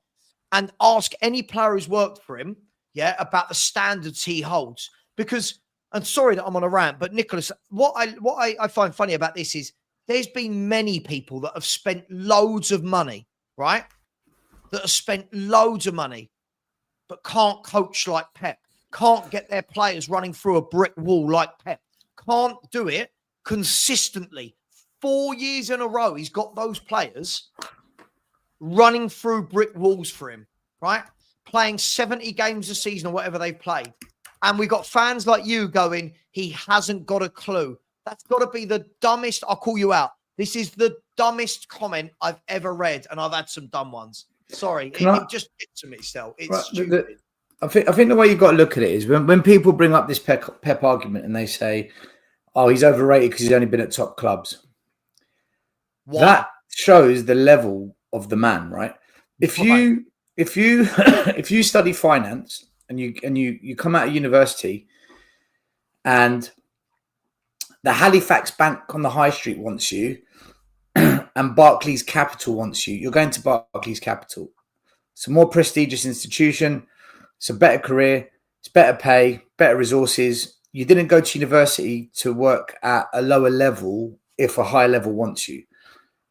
And ask any player who's worked for him, about the standards he holds. Because, and sorry that I'm on a rant, but Nicholas, what I find funny about this is there's been many people that have spent loads of money, right? That have spent loads of money, but can't coach like Pep, can't get their players running through a brick wall like Pep, can't do it consistently. 4 years in a row, he's got those players running through brick walls for him, right? Playing 70 games a season or whatever they've played. And we got fans like you going, he hasn't got a clue. That's got to be the dumbest. I'll call you out. This is the dumbest comment I've ever read, and I've had some dumb ones. Sorry, it just gets to me still. It's stupid. I think the way you've got to look at it is when people bring up this Pep argument and they say, oh, he's overrated because he's only been at top clubs. Why? That shows the level of the man, right? If you if you study finance and you come out of university and the Halifax Bank on the High Street wants you and Barclays Capital wants you, you're going to Barclays Capital. It's a more prestigious institution. It's a better career. It's better pay, better resources. You didn't go to university to work at a lower level if a high level wants you.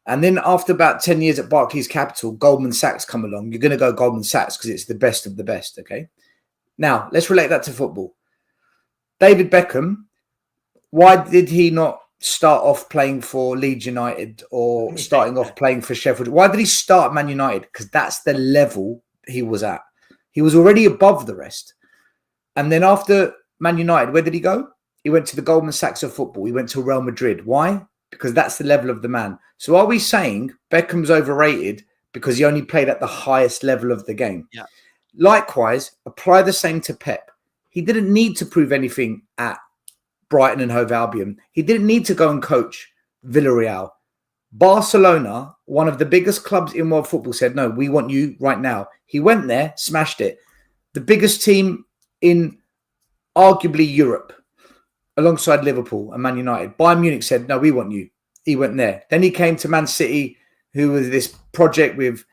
And then after about 10 years at Barclays Capital, Goldman Sachs come along. You're going to go Goldman Sachs because it's the best of the best, okay? Now, let's relate that to football. David Beckham, why did he not start off playing for Leeds United or starting off playing for Sheffield? Why did he start at Man United? Because that's the level he was at. He was already above the rest. And then after Man United, where did he go? He went to the Goldman Sachs of football. He went to Real Madrid. Why? Because that's the level of the man. So are we saying Beckham's overrated because he only played at the highest level of the game? Yeah. Likewise, apply the same to Pep. He didn't need to prove anything at Brighton and Hove Albion. He didn't need to go and coach Villarreal. Barcelona, one of the biggest clubs in world football, said, no, we want you right now. He went there, smashed it. The biggest team in arguably Europe, alongside Liverpool and Man United. Bayern Munich said, no, we want you. He went there. Then he came to Man City, who was this project with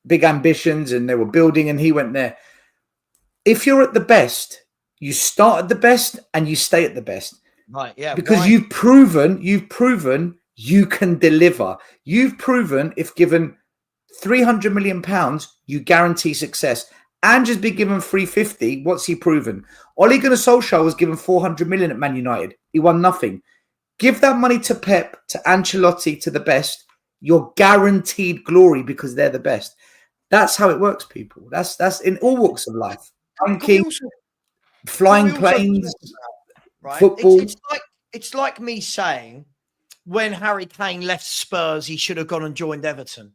big ambitions and they were building, and he went there. If you're at the best, you start at the best and you stay at the best. Right, yeah. Because you've proven you can deliver. You've proven if given £300 million, you guarantee success. Ange has been given 350. What's he proven? Ole Gunnar Solskjaer was given 400 million at Man United. He won nothing. Give that money to Pep, to Ancelotti, to the best. You're guaranteed glory because they're the best. That's how it works, people. That's in all walks of life. Banking, flying planes, right? Football. It's like me saying when Harry Kane left Spurs, he should have gone and joined Everton.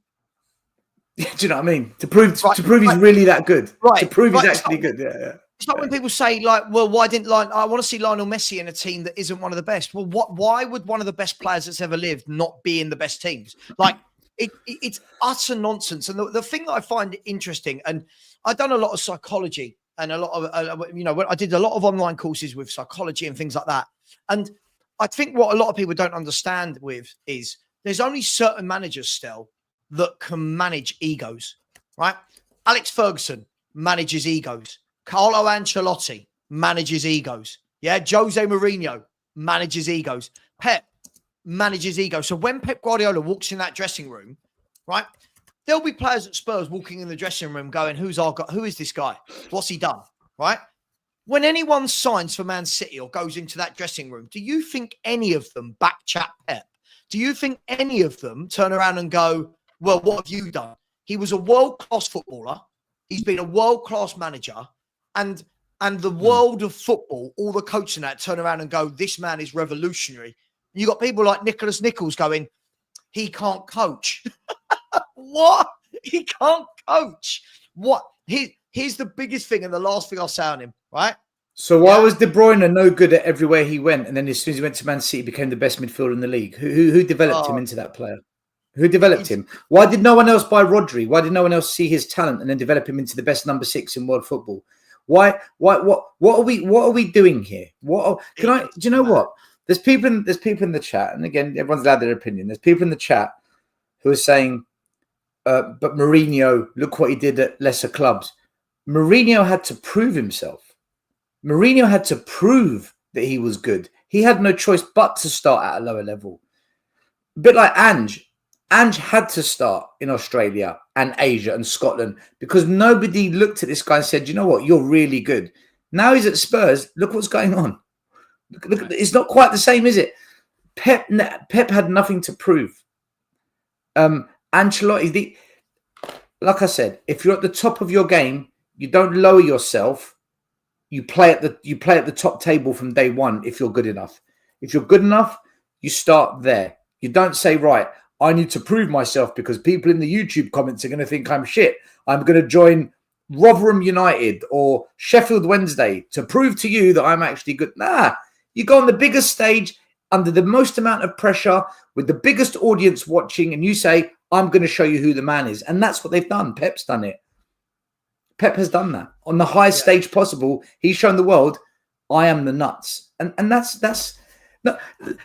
Do you know what I mean? To prove he's really that good. Right. To prove he's actually good. Yeah. It's like when people say, like, well, why didn't I want to see Lionel Messi in a team that isn't one of the best? Well, why would one of the best players that's ever lived not be in the best teams? Like, it's utter nonsense. And the thing that I find interesting, and I've done a lot of psychology and a lot of, I did a lot of online courses with psychology and things like that. And I think what a lot of people don't understand with is there's only certain managers still that can manage egos, right? Alex Ferguson manages egos. Carlo Ancelotti manages egos. Yeah, Jose Mourinho manages egos. Pep manages egos. So when Pep Guardiola walks in that dressing room, right, there'll be players at Spurs walking in the dressing room going, who is this guy? What's he done? Right? When anyone signs for Man City or goes into that dressing room, do you think any of them backchat Pep? Do you think any of them turn around and go, well, what have you done? He was a world-class footballer. He's been a world-class manager. And the world of football, all the coaches in that turn around and go, this man is revolutionary. You got people like Nicholas Nichols going, he can't coach. What? He can't coach. What? Here's the biggest thing and the last thing I'll say on him, right? So why was De Bruyne no good at everywhere he went, and then as soon as he went to Man City, became the best midfielder in the league? Who developed him into that player? Who developed him? Why did no one else buy Rodri? Why did no one else see his talent and then develop him into the best number 6 in world football? Why? What are we doing here? Do you know what? There's people in the chat, and again, everyone's allowed their opinion. There's people in the chat who are saying, but Mourinho, look what he did at lesser clubs. Mourinho had to prove himself. Mourinho had to prove that he was good. He had no choice but to start at a lower level. A bit like Ange. Ange had to start in Australia and Asia and Scotland because nobody looked at this guy and said, you know what, you're really good. Now he's at Spurs. Look what's going on. Look, it's not quite the same, is it? Pep had nothing to prove. Ancelotti, like I said, if you're at the top of your game, you don't lower yourself. You play at the top table from day one if you're good enough. If you're good enough, you start there. You don't say, right, I need to prove myself because people in the YouTube comments are going to think I'm shit. I'm going to join Rotherham United or Sheffield Wednesday to prove to you that I'm actually good. Nah, you go on the biggest stage under the most amount of pressure with the biggest audience watching and you say, I'm going to show you who the man is. And that's what they've done. Pep's done it. Pep has done that on the highest stage possible. He's shown the world, I am the nuts. And that's no,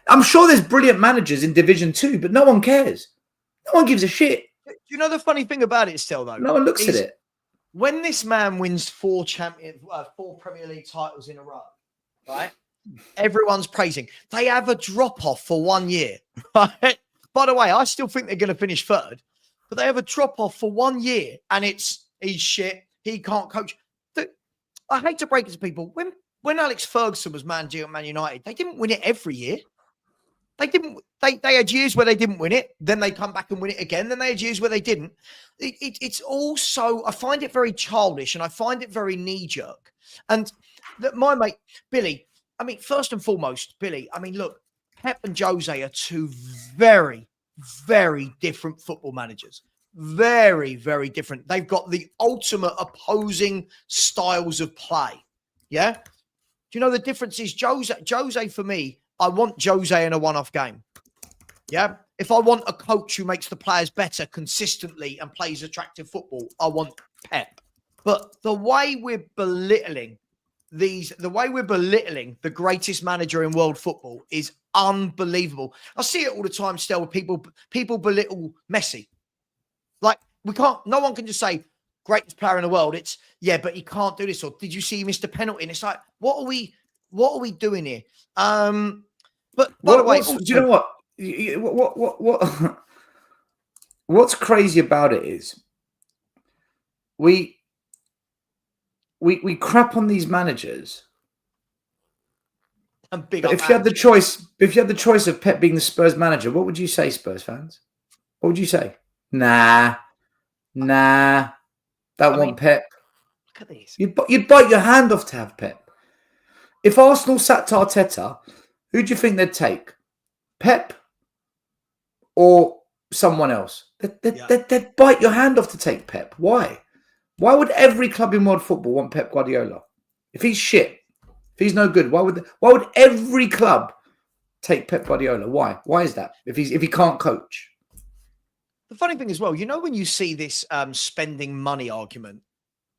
I'm sure there's brilliant managers in Division 2, but no one cares. No one gives a shit. You know the funny thing about it still, though? No one looks at it. When this man wins 4 Premier League titles in a row, right? Everyone's praising. They have a drop-off for 1 year, right? By the way, I still think they're going to finish 3rd, but they have a drop-off for 1 year, and he's shit. He can't coach. I hate to break it to people. When Alex Ferguson was manager at Man United, they didn't win it every year. They didn't. They had years where they didn't win it. Then they come back and win it again. Then they had years where they didn't. It's also, I find it very childish and I find it very knee-jerk. And my mate, Billy, I mean, first and foremost, Billy, I mean, look, Pep and Jose are 2 very, very different football managers. Very, very different. They've got the ultimate opposing styles of play. Yeah? Do you know the difference is Jose for me, I want Jose in a one-off game. Yeah? If I want a coach who makes the players better consistently and plays attractive football, I want Pep. But the way we're belittling the greatest manager in world football is unbelievable. I see it all the time still with people belittle Messi. Like, no one can just say, greatest player in the world. It's, yeah, but he can't do this. Or did you see he missed a penalty? And it's like, what are we doing here? But by the way, do you know what? What's crazy about it is we crap on these managers. But if you had the choice of Pep being the Spurs manager, what would you say, Spurs fans? What would you say? Nah, don't want Pep. Look at this. You'd bite your hand off to have Pep. If Arsenal sacked Arteta, who do you think they'd take? Pep or someone else? They'd bite your hand off to take Pep. Why? Why would every club in world football want Pep Guardiola? If he's shit, if he's no good, why would every club take Pep Guardiola? Why? Why is that? If he can't coach? The funny thing as well, you know, when you see this spending money argument,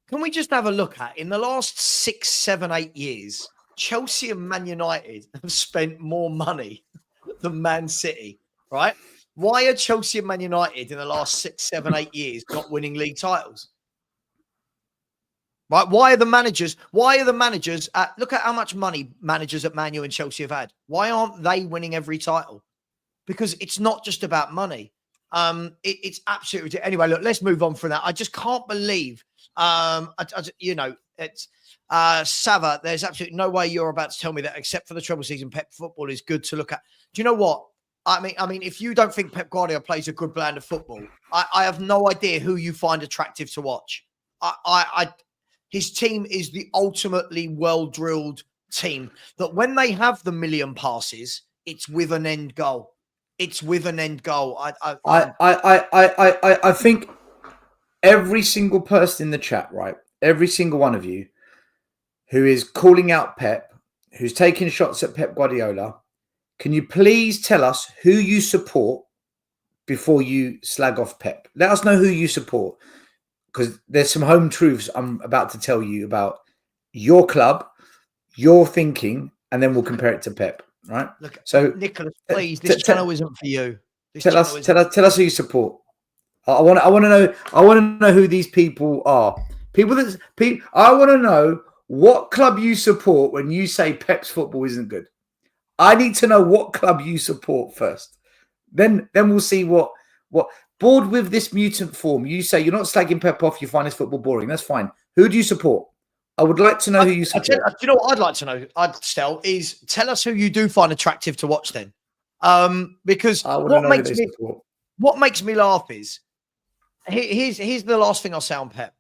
can we just have a look at in the last 6, 7, 8 years, Chelsea and Man United have spent more money than Man City, right? Why are Chelsea and Man United in the last 6, 7, 8 years not winning league titles? Right? Why are the managers look at how much money managers at Man U and Chelsea have had. Why aren't they winning every title? Because it's not just about money. It's absolutely anyway. Look, let's move on from that. I just can't believe, it's Savva. There's absolutely no way you're about to tell me that, except for the treble season, Pep football is good to look at. Do you know what? I mean, if you don't think Pep Guardiola plays a good brand of football, I have no idea who you find attractive to watch. His team is the ultimately well-drilled team that when they have the million passes, it's with an end goal. It's with an end goal. I think every single person in the chat, right? Every single one of you who is calling out Pep, who's taking shots at Pep Guardiola, can you please tell us who you support before you slag off Pep? Let us know who you support, because there's some home truths I'm about to tell you about your club, your thinking, and then we'll compare it to Pep. Right. Look, so Nicholas, please, this channel isn't for you. Tell us who you support. I want to know who these people are. I want to know what club you support when you say Pep's football isn't good. I need to know what club you support first. Then we'll see what bored with this mutant form. You say you're not slagging Pep off. You find his football boring. That's fine. Who do you support? I would like to know who you support. Do you know what I'd like to know, Stel, is tell us who you do find attractive to watch then. Because what makes me laugh is, here's the last thing I'll say on Pep.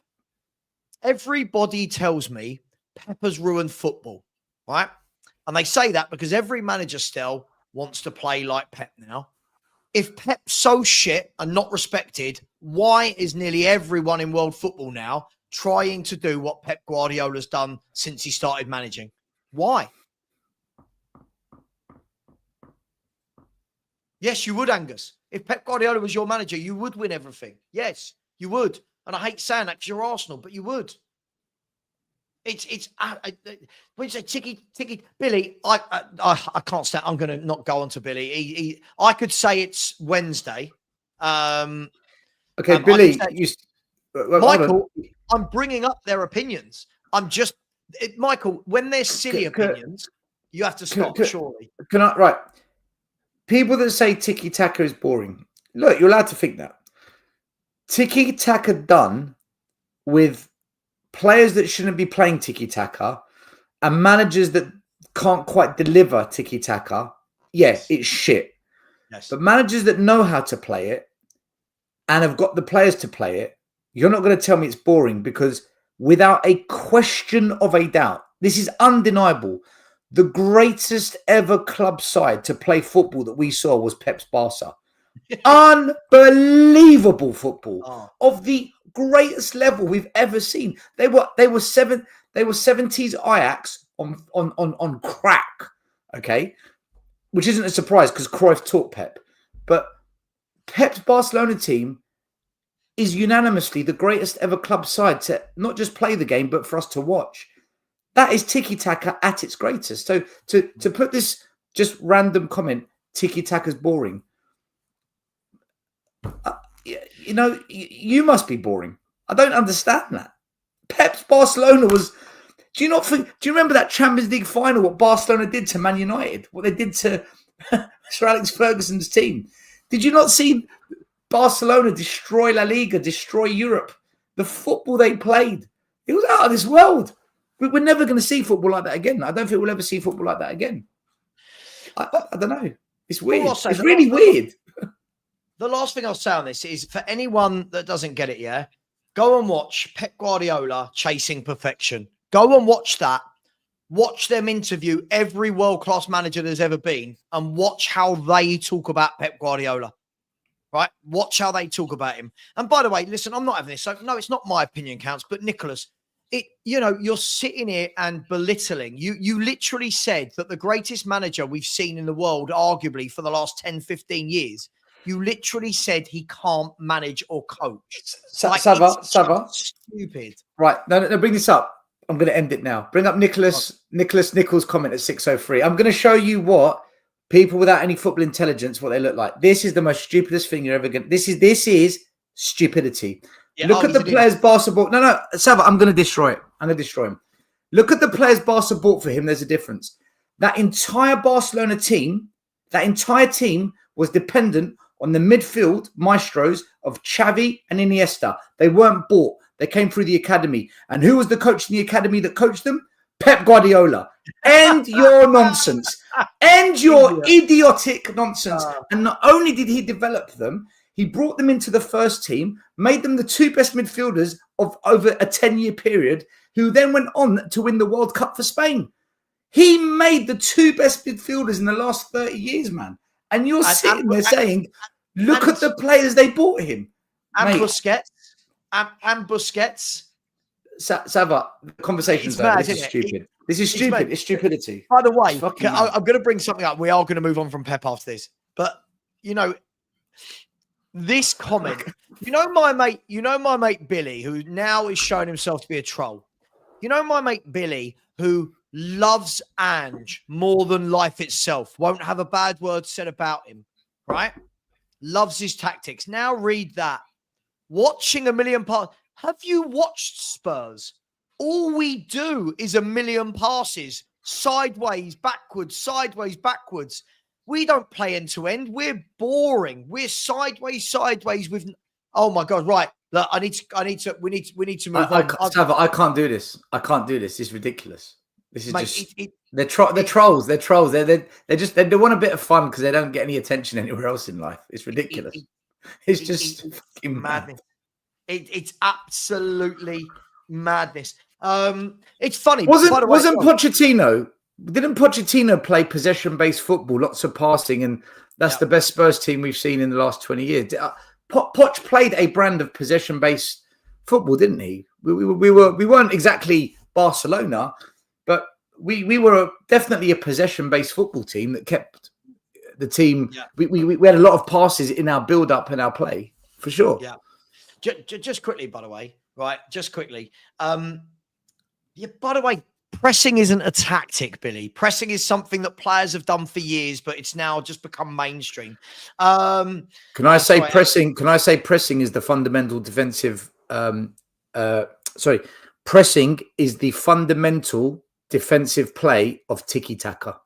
Everybody tells me Pep has ruined football, right? And they say that because every manager, Stel, wants to play like Pep now. If Pep's so shit and not respected, why is nearly everyone in world football now trying to do what Pep Guardiola's done since he started managing? Why? Yes, you would, Angus. If Pep Guardiola was your manager, you would win everything. Yes, you would. And I hate saying that because you're Arsenal, but you would. When you say Tiki, Billy, I can't stand. I'm going to not go on to Billy. I could say it's Wednesday. Okay, Billy. Michael, I'm bringing up their opinions. Michael, when there's silly opinions, you have to stop, surely. Right. People that say Tiki-Taka is boring. Look, you're allowed to think that. Tiki-Taka done with players that shouldn't be playing Tiki-Taka and managers that can't quite deliver Tiki-Taka. Yes, it's shit. Yes. But managers that know how to play it and have got the players to play it, you're not going to tell me it's boring, because without a question of a doubt, this is undeniable. The greatest ever club side to play football that we saw was Pep's Barca. Unbelievable football of the greatest level we've ever seen. They were 70s Ajax on crack, okay? Which isn't a surprise because Cruyff taught Pep. But Pep's Barcelona team is unanimously the greatest ever club side to not just play the game, but for us to watch. That is Tiki-Taka at its greatest. So to put this just random comment, Tiki-Taka's boring. You must be boring. I don't understand that. Pep's Barcelona was... Do you remember that Champions League final, what Barcelona did to Man United? What they did to Sir Alex Ferguson's team? Did you not see Barcelona destroy La Liga, destroy Europe? The football they played, it was out of this world. We're never going to see football like that again. I don't think we'll ever see football like that again. I don't know. It's weird. It's really weird. The last thing I'll say on this is, for anyone that doesn't get it, go and watch Pep Guardiola Chasing Perfection. Go and watch that. Watch them interview every world-class manager there's ever been and watch how they talk about Pep Guardiola. Right? Watch how they talk about him. And by the way, listen, I'm not having this. So, no, it's not my opinion counts, but Nicholas, you're sitting here and belittling. You literally said that the greatest manager we've seen in the world, arguably for the last 10, 15 years, you literally said he can't manage or coach. Savva. Stupid. Right. No, bring this up. I'm going to end it now. Bring up Nicholas Nichols' comment at 6:03. I'm going to show you what people without any football intelligence, what they look like. This is the most stupidest thing you're ever going to... This is stupidity. Yeah, Look at the players Barca bought. No, Savva, I'm going to destroy it. I'm going to destroy him. Look at the players Barca bought for him. There's a difference. That entire Barcelona team, that entire team was dependent on the midfield maestros of Xavi and Iniesta. They weren't bought. They came through the academy. And who was the coach in the academy that coached them? Pep Guardiola. End your nonsense. End your idiotic nonsense. And not only did he develop them, he brought them into the first team, made them the two best midfielders of over a 10-year period, who then went on to win the World Cup for Spain. He made the two best midfielders in the last 30 years, man. And you're sitting there saying, look at the players they bought him. And Busquets. And Busquets. Savva, the conversation's over. This is stupid. This is stupid. It's stupidity. By the way, I'm going to bring something up. We are going to move on from Pep after this. But, this comment, my mate Billy, who now is showing himself to be a troll. My mate Billy, who loves Ange more than life itself, won't have a bad word said about him, right? Loves his tactics. Now read that. Watching a million passes. Have you watched Spurs? All we do is a million passes. Sideways, backwards. We don't play end to end. We're boring. We're sideways with... Oh my God, right. Look, we need to move on. Savva, I can't do this. It's ridiculous. This is they're trolls. They're trolls. They want a bit of fun because they don't get any attention anywhere else in life. It's ridiculous. It's just fucking madness. It's absolutely madness. It's funny. Wasn't Pochettino? Didn't Pochettino play possession-based football? Lots of passing, and that's the best Spurs team we've seen in the last 20 years. Poch played a brand of possession-based football, didn't he? We weren't exactly Barcelona, but we were definitely a possession-based football team that kept the team. Yeah. We had a lot of passes in our build-up and our play, for sure. Yeah. Just quickly, by the way, right? Just quickly. By the way, pressing isn't a tactic, Billy. Pressing is something that players have done for years, but it's now just become mainstream. Can I say pressing is the fundamental defensive? Pressing is the fundamental defensive play of Tiki-Taka.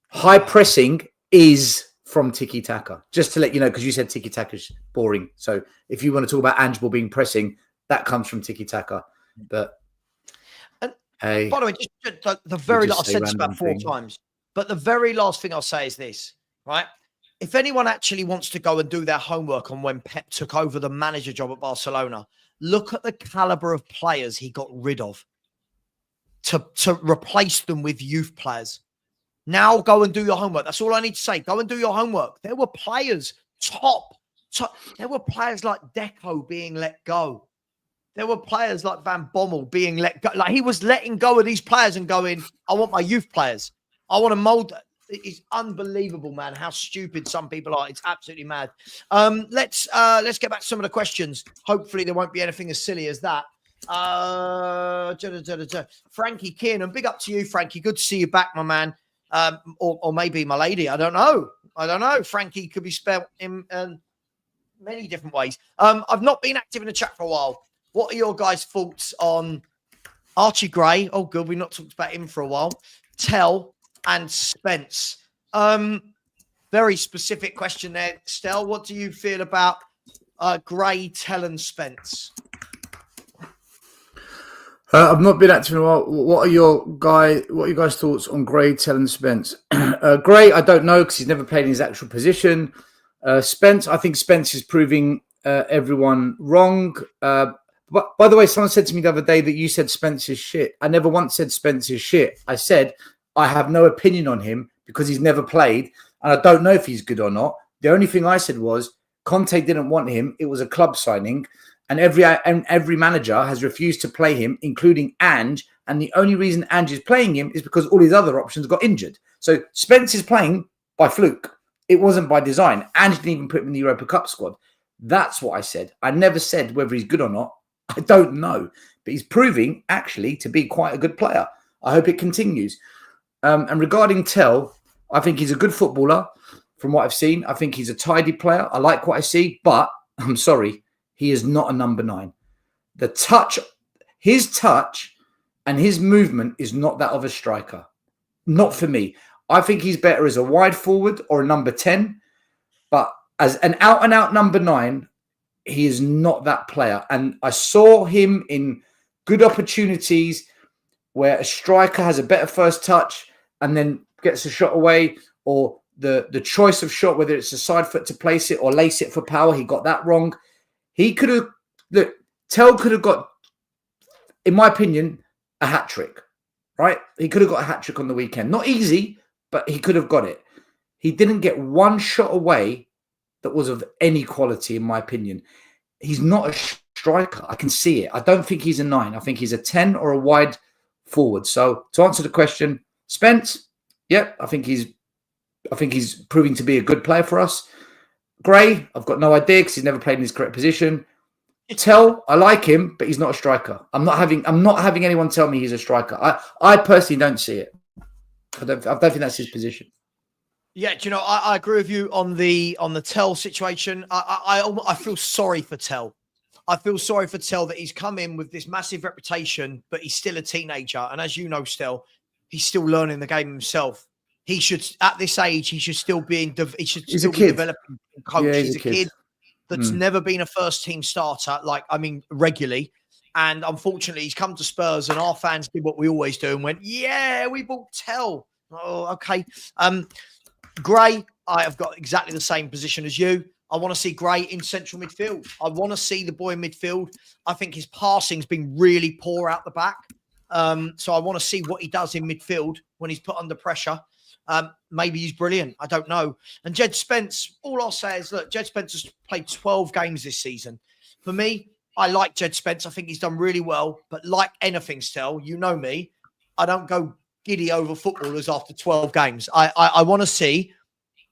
High pressing is from Tiki-Taka. Just to let you know, because you said Tiki-Taka is boring. So if you want to talk about Ange being pressing, that comes from Tiki-Taka. But hey, by the way, just the very last, I've said this about 4 times, but the very last thing I'll say is this, right? If anyone actually wants to go and do their homework on when Pep took over the manager job at Barcelona, look at the caliber of players he got rid of to replace them with youth players. Now go and do your homework. That's all I need to say. Go and do your homework. There were players, top. There were players like Deco being let go. There were players like Van Bommel being let go. Like, he was letting go of these players and going, I want my youth players. I want to mold. It's unbelievable, man, how stupid some people are. It's absolutely mad. Let's get back to some of the questions. Hopefully there won't be anything as silly as that. Frankie Kiernan, big up to you, Frankie. Good to see you back, my man. Or maybe my lady. I don't know. Frankie could be spelled in many different ways. I've not been active in the chat for a while. What are your guys' thoughts on Archie Gray? Oh, good. We've not talked about him for a while. Tell and Spence. Very specific question there. Stel, what do you feel about Gray, Tell and Spence? I've not been active in a while. What are your guys' thoughts on Gray, Tell and Spence? Gray, I don't know because he's never played in his actual position. Spence, I think Spence is proving everyone wrong. But by the way, someone said to me the other day that you said Spence is shit. I never once said Spence is shit. I said I have no opinion on him because he's never played and I don't know if he's good or not. The only thing I said was Conte didn't want him. It was a club signing, and every manager has refused to play him, including Ange. And the only reason Ange is playing him is because all his other options got injured. So Spence is playing by fluke. It wasn't by design. Ange didn't even put him in the Europa Cup squad. That's what I said. I never said whether he's good or not. I don't know but he's proving actually to be quite a good player. I hope it continues. And regarding Tell, I think he's a good footballer from what I've seen. I think he's a tidy player. I like what I see, but I'm sorry, he is not a number 9. His touch and his movement is not that of a striker. Not for me. I think he's better as a wide forward or a number 10, but as an out-and-out number 9, he is not that player. And I saw him in good opportunities where a striker has a better first touch and then gets a shot away, or the choice of shot, whether it's a side foot to place it or lace it for power, he got that wrong. He could have, look, Tell could have got, in my opinion, a hat-trick, right? He could have got a hat-trick on the weekend. Not easy, but he could have got it. He didn't get one shot away that was of any quality, in my opinion. He's not a striker. I can see it. I don't think he's a 9. I think he's a 10 or a wide forward. So to answer the question, Spence, yep, I think he's proving to be a good player for us. Gray, I've got no idea because he's never played in his correct position. Tell, I like him, but he's not a striker. I'm not having anyone tell me he's a striker. I personally don't see it. I don't think that's his position. Yeah, do you know, I agree with you on the Tell situation. I feel sorry for Tell. I feel sorry for Tell that he's come in with this massive reputation, but he's still a teenager. And as you know, Stel, he's still learning the game himself. He should, at this age, he should still be be developing coach. Yeah, he's a kid that's never been a first team starter, regularly. And unfortunately, he's come to Spurs, and our fans did what we always do and went, yeah, we bought Tell. Oh, okay. Gray, I have got exactly the same position as you. I want to see Gray in central midfield. I want to see the boy in midfield. I think his passing's been really poor out the back. So I want to see what he does in midfield when he's put under pressure. Maybe he's brilliant. I don't know. And Jed Spence, all I'll say is, look, Jed Spence has played 12 games this season. For me, I like Jed Spence. I think he's done really well. But like anything, Stel, you know me, I don't go giddy over footballers after 12 games. I want to see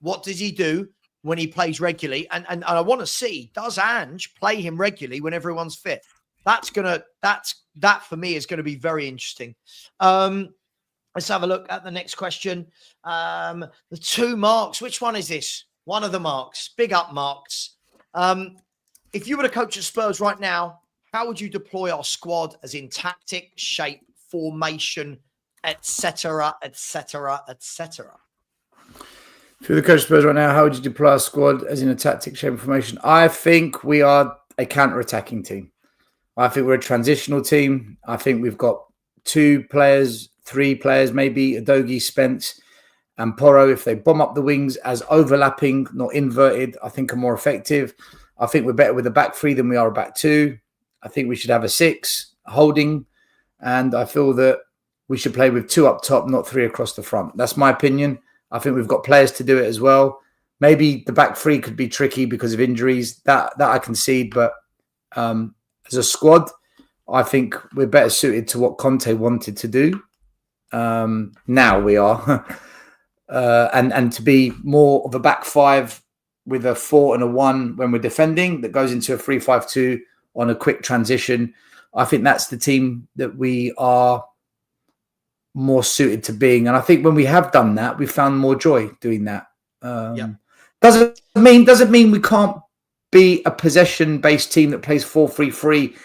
what does he do when he plays regularly. And I want to see, does Ange play him regularly when everyone's fit? That for me is going to be very interesting. Let's have a look at the next question. The 2 marks. Which one is this? One of the marks. Big up, Marks. If you were to coach at Spurs right now, how would you deploy our squad, as in tactic, shape, formation, etc., etc., etc.? If you're the coach of Spurs right now, how would you deploy our squad, as in a tactic, shape, and formation? I think we are a counter-attacking team. I think we're a transitional team. I think we've got 2 players, 3 players, maybe Udogie, Spence, and Porro. If they bomb up the wings as overlapping, not inverted, I think are more effective. I think we're better with a back 3 than we are a back 2. I think we should have a 6 holding, and I feel that we should play with 2 up top, not 3 across the front. That's my opinion. I think we've got players to do it as well. Maybe the back 3 could be tricky because of injuries. That I concede, but as a squad, I think we're better suited to what Conte wanted to do. Now we are. and to be more of a back 5 with a 4 and a 1 when we're defending, that goes into a 3-5-2 on a quick transition. I think that's the team that we are more suited to being. And I think when we have done that, we found more joy doing that. Doesn't mean we can't be a possession-based team that plays 4-3-3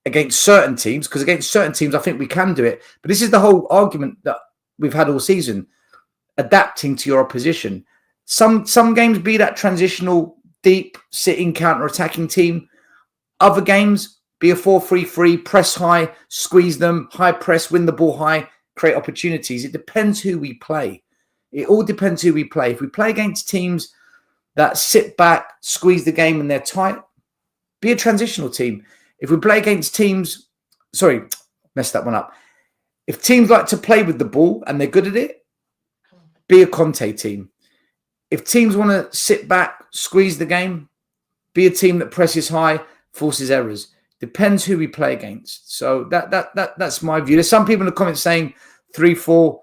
against certain teams, because against certain teams, I think we can do it. But this is the whole argument that we've had all season, adapting to your opposition. Some games be that transitional, deep, sitting, counter-attacking team. Other games be a 4-3-3, press high, squeeze them, high press, win the ball high, create opportunities. It depends who we play. It all depends who we play. If we play against teams that sit back, squeeze the game and they're tight, be a transitional team. If we play against teams, messed that one up. If teams like to play with the ball and they're good at it, be a Conte team. If teams want to sit back, squeeze the game, be a team that presses high, forces errors. Depends who we play against. So that's my view. There's some people in the comments saying 3-4,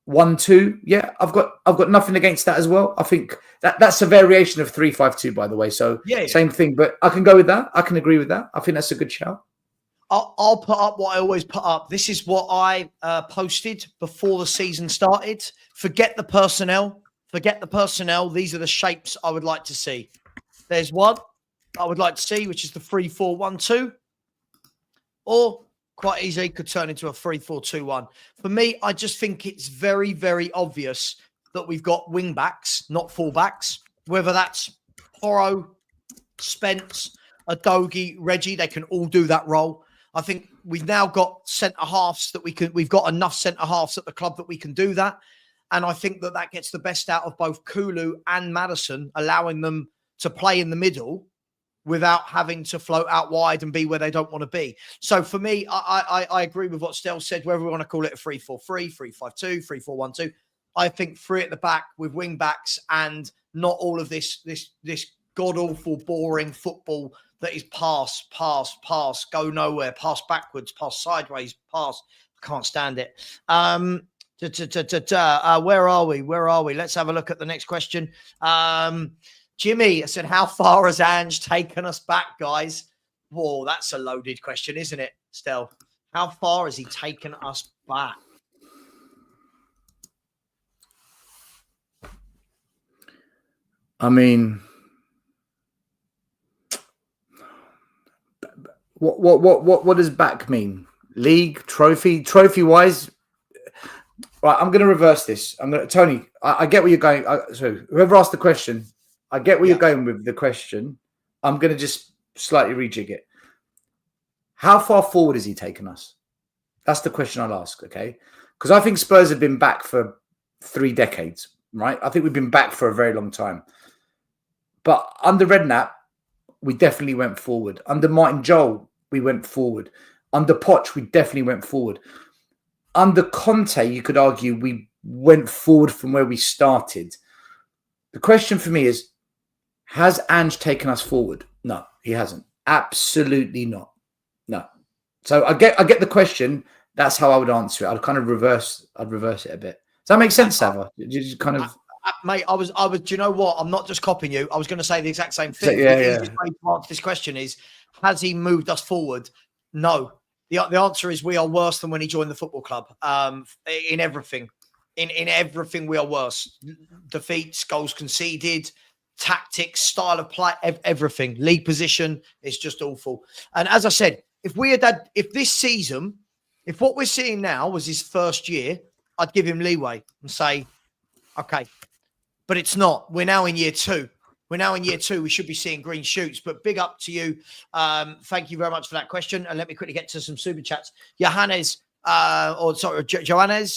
1-2. Yeah, I've got nothing against that as well. I think that's a variation of 3-5-2, by the way. So yeah. Same thing, but I can go with that. I can agree with that. I think that's a good shout. I'll put up what I always put up. This is what I posted before the season started. Forget the personnel. Forget the personnel. These are the shapes I would like to see. There's one I would like to see, which is the 3-4-1-2. Or quite easily could turn into a 3-4-2-1. For me, I just think it's very, very obvious that we've got wing backs, not full backs. Whether that's Porro, Spence, Adogi, Reggie, they can all do that role. I think we've now got centre halves that we've got enough centre halves at the club that we can do that. And I think that gets the best out of both Kulu and Maddison, allowing them to play in the middle without having to float out wide and be where they don't want to be. So for me, I agree with what Stel said, whether we want to call it a 3-4-3, 3-5-2, 3-4-1-2. I think three at the back with wing backs and not all of this god-awful, boring football that is pass, go nowhere, pass backwards, pass sideways, pass. I can't stand it. Where are we? Let's have a look at the next question. Jimmy, I said, how far has Ange taken us back, guys? Whoa, that's a loaded question, isn't it, Stel? How far has he taken us back? I mean, what does back mean? League, trophy wise? Right, I'm going to reverse this. Tony, I get where you're going. So whoever asked the question, I get where you're going with the question. I'm going to just slightly rejig it. How far forward has he taken us? That's the question I'll ask, okay? Because I think Spurs have been back for 3 decades, right? I think we've been back for a very long time. But under Redknapp, we definitely went forward. Under Martin Jol, we went forward. Under Poch, we definitely went forward. Under Conte, you could argue we went forward from where we started. The question for me is, has Ange taken us forward? No, he hasn't. Absolutely not. No. So I get the question. That's how I would answer it. I'd reverse it a bit. Does that make sense, Savva? You kind of... Mate, I was. Do you know what? I'm not just copying you. I was going to say the exact same thing. Yeah, the easiest way to answer this question is, has he moved us forward? No. The answer is we are worse than when he joined the football club. In everything. In everything, we are worse. Defeats, goals conceded, tactics, style of play, everything. League position is just awful. And as I said, if this season, if what we're seeing now was his first year, I'd give him leeway and say, okay. But it's not. We're now in year 2. We should be seeing green shoots. But big up to you. Thank you very much for that question. And let me quickly get to some super chats. Johannes,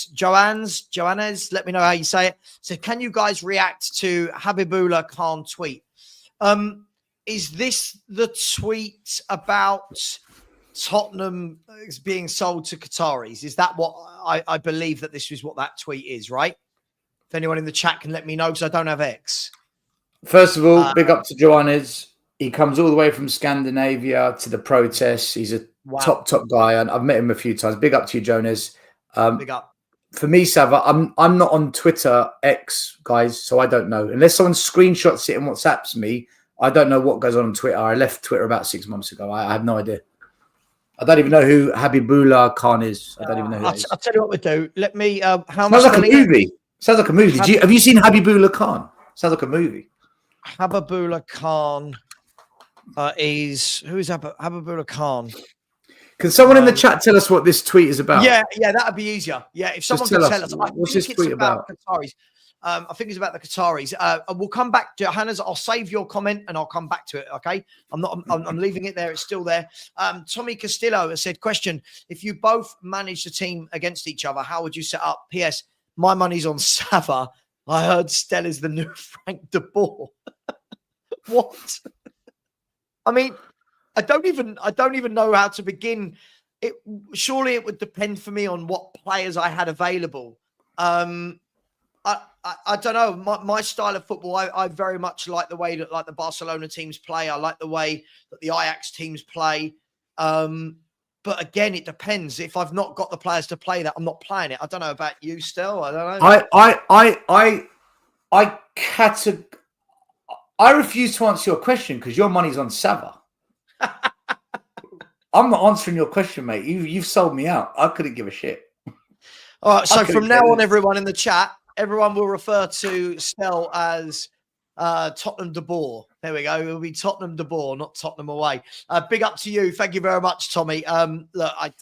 Joannes, let me know how you say it. So can you guys react to Habibullah Khan tweet? Is this the tweet about Tottenham being sold to Qataris? Is that what I believe that this is what that tweet is, right? If anyone in the chat can let me know, because I don't have X. First of all, big up to Johannes. He comes all the way from Scandinavia to the protests. He's a top guy, and I've met him a few times. Big up to you, Jonas. Big up. For me, Savva, I'm not on Twitter X, guys, so I don't know. Unless someone screenshots it and WhatsApps me, I don't know what goes on Twitter. I left Twitter about 6 months ago. I have no idea. I don't even know who Habibullah Khan is. I don't even know who that is. I'll tell you what we do. Let me. How Sounds much like a movie. Sounds like a movie. Have you seen Habibullah Khan? Sounds like a movie. Habibullah Khan who is Habibullah Khan? Can someone in the chat tell us what this tweet is about? Yeah, that'd be easier. Yeah, if someone can tell us. What's this tweet about? Qataris. I think it's about the Qataris. We'll come back to Hannah's. I'll save your comment and I'll come back to it. Okay, I'm leaving it there. It's still there. Tommy Castillo has said, question: if you both manage the team against each other, how would you set up? P.S. My money's on Savva. I heard Stel is the new Frank de Boer. What? I mean, I don't even know how to begin. Surely it would depend for me on what players I had available. I don't know. My style of football, I very much like the way that the Barcelona teams play. I like the way that the Ajax teams play. But again, it depends. If I've not got the players to play that, I'm not playing it. I don't know about you still. I don't know. I refuse to answer your question because your money's on Savva. I'm not answering your question, mate. You've sold me out. I couldn't give a shit. All right. So from now on, everyone in the chat, everyone will refer to Stel as Tottenham de Boer. There we go. It'll be Tottenham de Boer, not Tottenham away. Big up to you. Thank you very much, Tommy. Look, I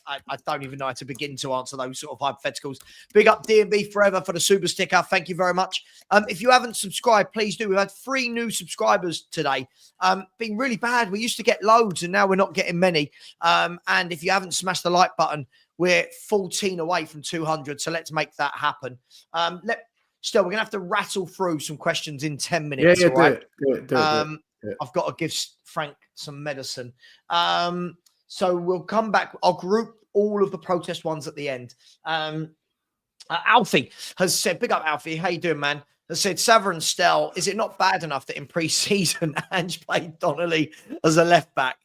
don't even know how to begin to answer those sort of hypotheticals. Big up D&B Forever for the super sticker. Thank you very much. If you haven't subscribed, please do. We've had 3 new subscribers today. Been really bad. We used to get loads and now we're not getting many. And if you haven't smashed the like button, we're 14 away from 200. So let's make that happen. Still, we're going to have to rattle through some questions in 10 minutes. Yeah, all right? do it. I've got to give Frank some medicine. So we'll come back. I'll group all of the protest ones at the end. Alfie has said, big up Alfie. How you doing, man? Has said, Savva Stel, is it not bad enough that in pre-season Ange played Donnelly as a left back?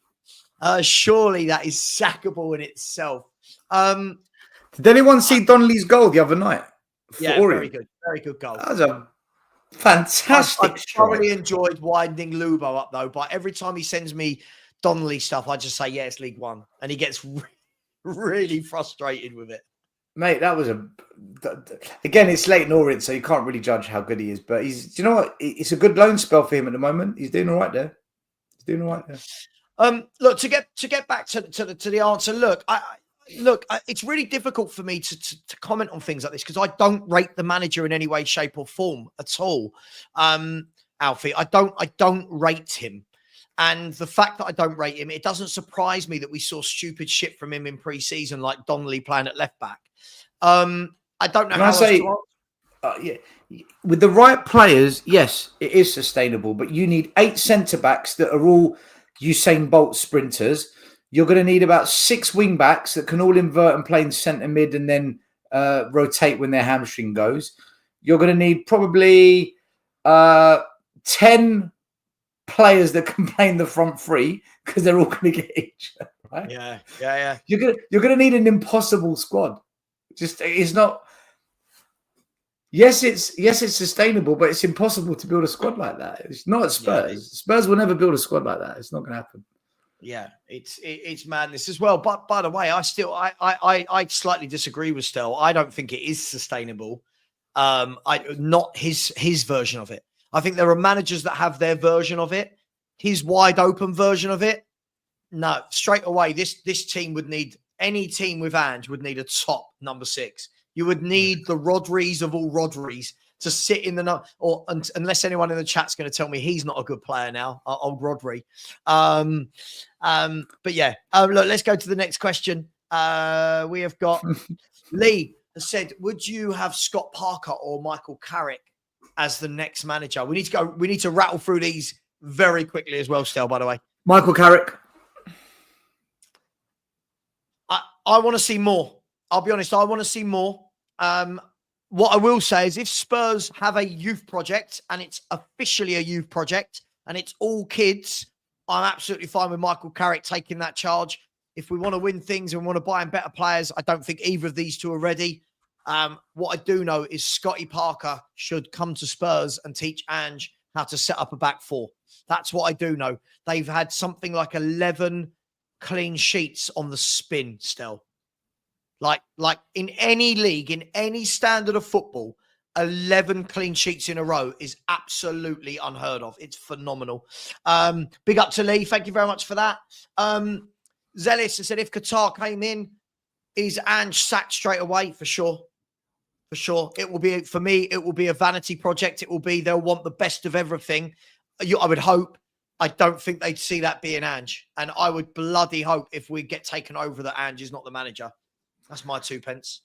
Surely that is sackable in itself. Did anyone see Donnelly's goal the other night? Yeah, very good. Very good goal. That was a fantastic I thoroughly enjoyed winding Lubo up, though. But every time he sends me Donnelly stuff, I just say, yeah, it's League One. And he gets really frustrated with it. Mate, that was again, it's Leighton Orient, so you can't really judge how good he is. But do you know what? It's a good loan spell for him at the moment. He's doing all right there. Look, to get back to the answer, look, it's really difficult for me to comment on things like this because I don't rate the manager in any way, shape, or form at all. Alfie, I don't rate him. And the fact that I don't rate him, it doesn't surprise me that we saw stupid shit from him in pre-season, like Donnelly playing at left back. I don't know how else to yeah, with the right players, yes, it is sustainable, but you need 8 centre-backs that are all Usain Bolt sprinters. You're going to need about 6 wing-backs that can all invert and play in centre mid and then rotate when their hamstring goes. You're going to need probably 10 players that can play in the front 3 because they're all going to get injured, right? Yeah. You're going to need an impossible squad. It's not. Yes, it's sustainable, but it's impossible to build a squad like that. It's not at Spurs. Yeah, Spurs will never build a squad like that. It's not going to happen. Yeah, it's madness as well. But by the way, I slightly disagree with Stel. I don't think it is sustainable. Not his version of it. I think there are managers that have their version of it. His wide open version of it. No, straight away, this team would need, any team with Ange would need a top number 6. You would need the Rodris of all Rodris to sit in the unless anyone in the chat's going to tell me he's not a good player now, old Rodri. But yeah, look, let's go to the next question. We have got Lee has said, would you have Scott Parker or Michael Carrick as the next manager? We need to rattle through these very quickly as well, Stel, by the way. Michael Carrick. I want to see more. I'll be honest, I want to see more. What I will say is if Spurs have a youth project and it's officially a youth project and it's all kids, I'm absolutely fine with Michael Carrick taking that charge. If we want to win things and we want to buy in better players, I don't think either of these two are ready. What I do know is Scotty Parker should come to Spurs and teach Ange how to set up a back 4. That's what I do know. They've had something like 11 clean sheets on the spin still. Like in any league, in any standard of football, 11 clean sheets in a row is absolutely unheard of. It's phenomenal. Big up to Lee. Thank you very much for that. Zealous said, if Qatar came in, is Ange sacked straight away? For sure. For sure. It will be, for me, it will be a vanity project. It will be, they'll want the best of everything. I would hope. I don't think they'd see that being Ange. And I would bloody hope if we get taken over that Ange is not the manager. That's my 2 pence.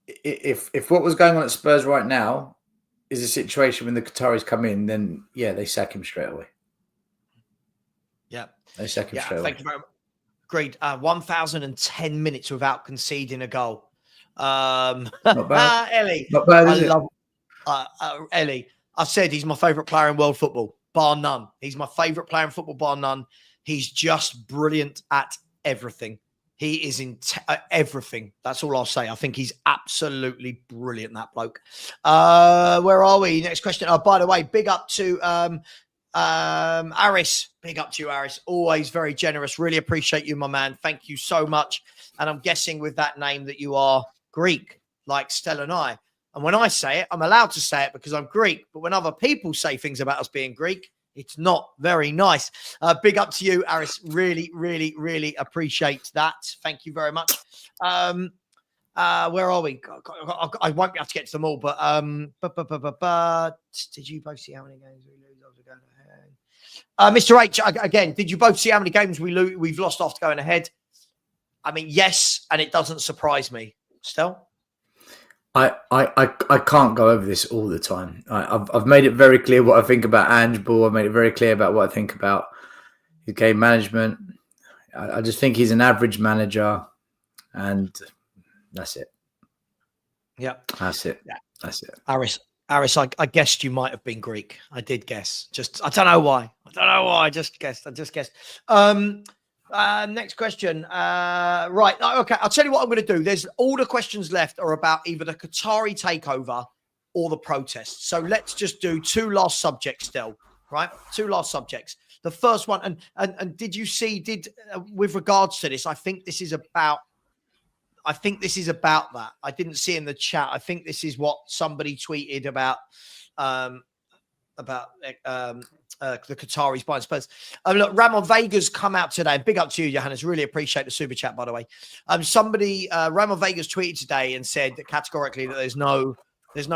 If what was going on at Spurs right now is a situation when the Qataris come in, then yeah, they sack him straight away. Yeah. They sack him straight away. Thank you very much. Agreed. 1,010 minutes without conceding a goal. Not bad. Ellie. Not bad, is it? Ellie, I said he's my favourite player in world football, bar none. He's my favourite player in football, bar none. He's just brilliant at everything. He is in everything. That's all I'll say. I think he's absolutely brilliant, that bloke. Where are we? Next question. Oh, by the way, big up to Aris, big up to you, Aris. Always very generous. Really appreciate you, my man. Thank you so much. And I'm guessing with that name that you are Greek, like Stel and I. And when I say it, I'm allowed to say it because I'm Greek. But when other people say things about us being Greek, it's not very nice. Big up to you, Aris. Really, really, really appreciate that. Thank you very much. Where are we? I won't be able to get to them all, but did you both see how many games we lose after going ahead? Mr. H, again, did you both see how many games we've lost after going ahead? I mean, yes, and it doesn't surprise me. Stel? I can't go over this all the time. I've made it very clear what I think about Ange. I've made it very clear about what I think about his game management. I just think he's an average manager, and that's it. Yeah, that's it. Yeah. That's it. Aris, I guessed you might have been Greek. I did guess. I don't know why. I just guessed. Next question. Right. Okay. I'll tell you what I'm going to do. There's all the questions left are about either the Qatari takeover or the protests. So let's just do two last subjects still, right? Two last subjects. The first one, and did you see, with regards to this, I think this is about that. I didn't see in the chat. I think this is what somebody tweeted about the Qataris buying Spurs. Look, Ramon Vega's come out today. Big up to you, Johannes. Really appreciate the super chat, by the way. Ramon Vega's tweeted today and said that categorically that there's no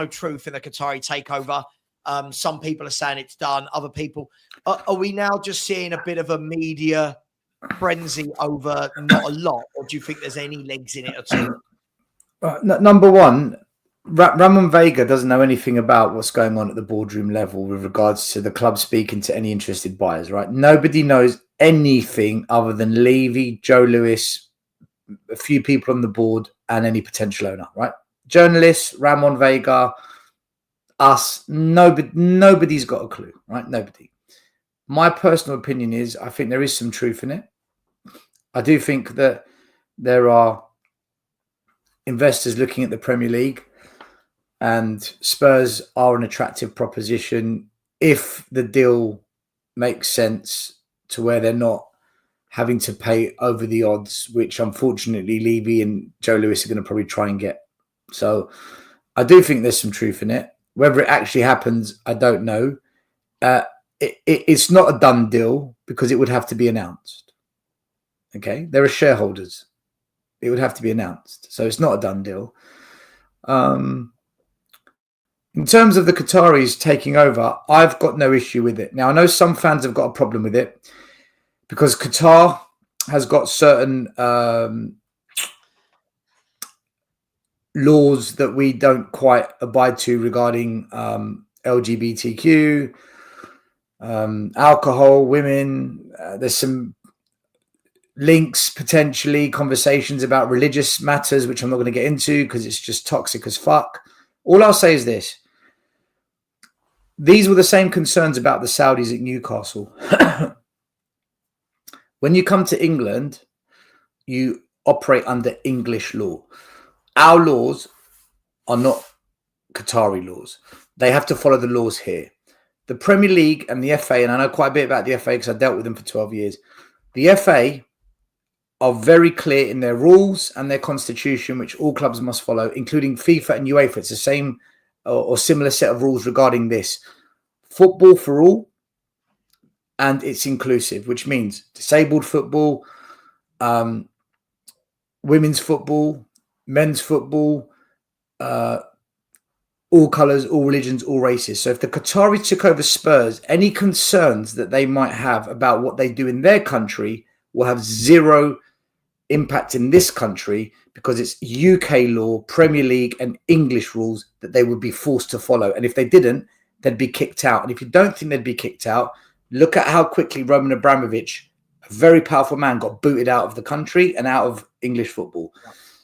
truth in the Qatari takeover. Some people are saying it's done. Other people, are we now just seeing a bit of a media frenzy over not a lot, or do you think there's any legs in it at all? Number one, Ramon Vega doesn't know anything about what's going on at the boardroom level with regards to the club speaking to any interested buyers, right? Nobody knows anything other than Levy, Joe Lewis, a few people on the board, and any potential owner, right? Journalists, Ramon Vega, us, nobody's got a clue, right? Nobody. My personal opinion is I think there is some truth in it. I do think that there are investors looking at the Premier League, and Spurs are an attractive proposition if the deal makes sense to where they're not having to pay over the odds, which unfortunately Levy and Joe Lewis are going to probably try and get. So I do think there's some truth in it. Whether it actually happens, I don't know. It's not a done deal because it would have to be announced. Okay, there are shareholders. It would have to be announced. So it's not a done deal. In terms of the Qataris taking over, I've got no issue with it. Now, I know some fans have got a problem with it because Qatar has got certain laws that we don't quite abide to regarding LGBTQ, alcohol, women. There's some links, potentially conversations about religious matters, which I'm not going to get into because it's just toxic as fuck. All I'll say is this. These were the same concerns about the Saudis at Newcastle. When you come to England, you operate under English law. Our laws are not Qatari laws. They have to follow the laws here. The Premier League and the FA, and I know quite a bit about the FA because I dealt with them for 12 years. The FA are very clear in their rules and their constitution, which all clubs must follow, including FIFA and UEFA. It's the same or similar set of rules regarding this. Football for all, and it's inclusive, which means disabled football, women's football, men's football, all colours, all religions, all races. So if the Qataris took over Spurs, any concerns that they might have about what they do in their country will have zero impact in this country because it's UK law, Premier League and English rules that they would be forced to follow. And if they didn't, they'd be kicked out. And if you don't think they'd be kicked out, look at how quickly Roman Abramovich, a very powerful man, got booted out of the country and out of English football.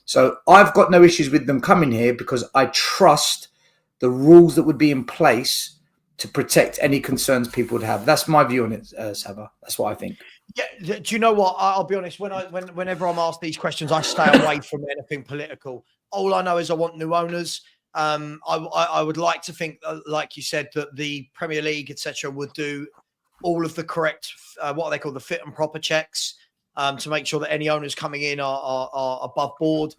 So I've got no issues with them coming here because I trust the rules that would be in place to protect any concerns people would have. That's my view on it, Savva. That's what I think. Yeah, do you know what? I'll be honest. Whenever I'm asked these questions, I stay away from anything political. All I know is I want new owners. I would like to think, like you said, that the Premier League, etc., would do all of the correct, what are they called, the fit and proper checks, to make sure that any owners coming in are above board.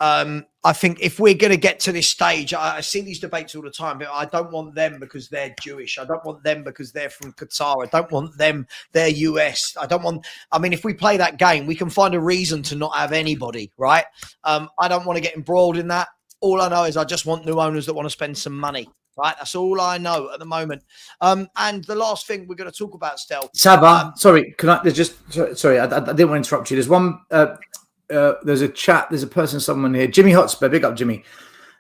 I think if we're going to get to this stage, I see these debates all the time, but I don't want them because they're Jewish. I don't want them because they're from Qatar. I don't want them, they're US. If we play that game, we can find a reason to not have anybody, right? I don't want to get embroiled in that. All I know is I just want new owners that want to spend some money, right? That's all I know at the moment. And the last thing we're going to talk about, Stel. Savva, sorry, can I sorry, I didn't want to interrupt you. There's one, there's a chat, there's a person, someone here, Jimmy Hotspur, big up Jimmy.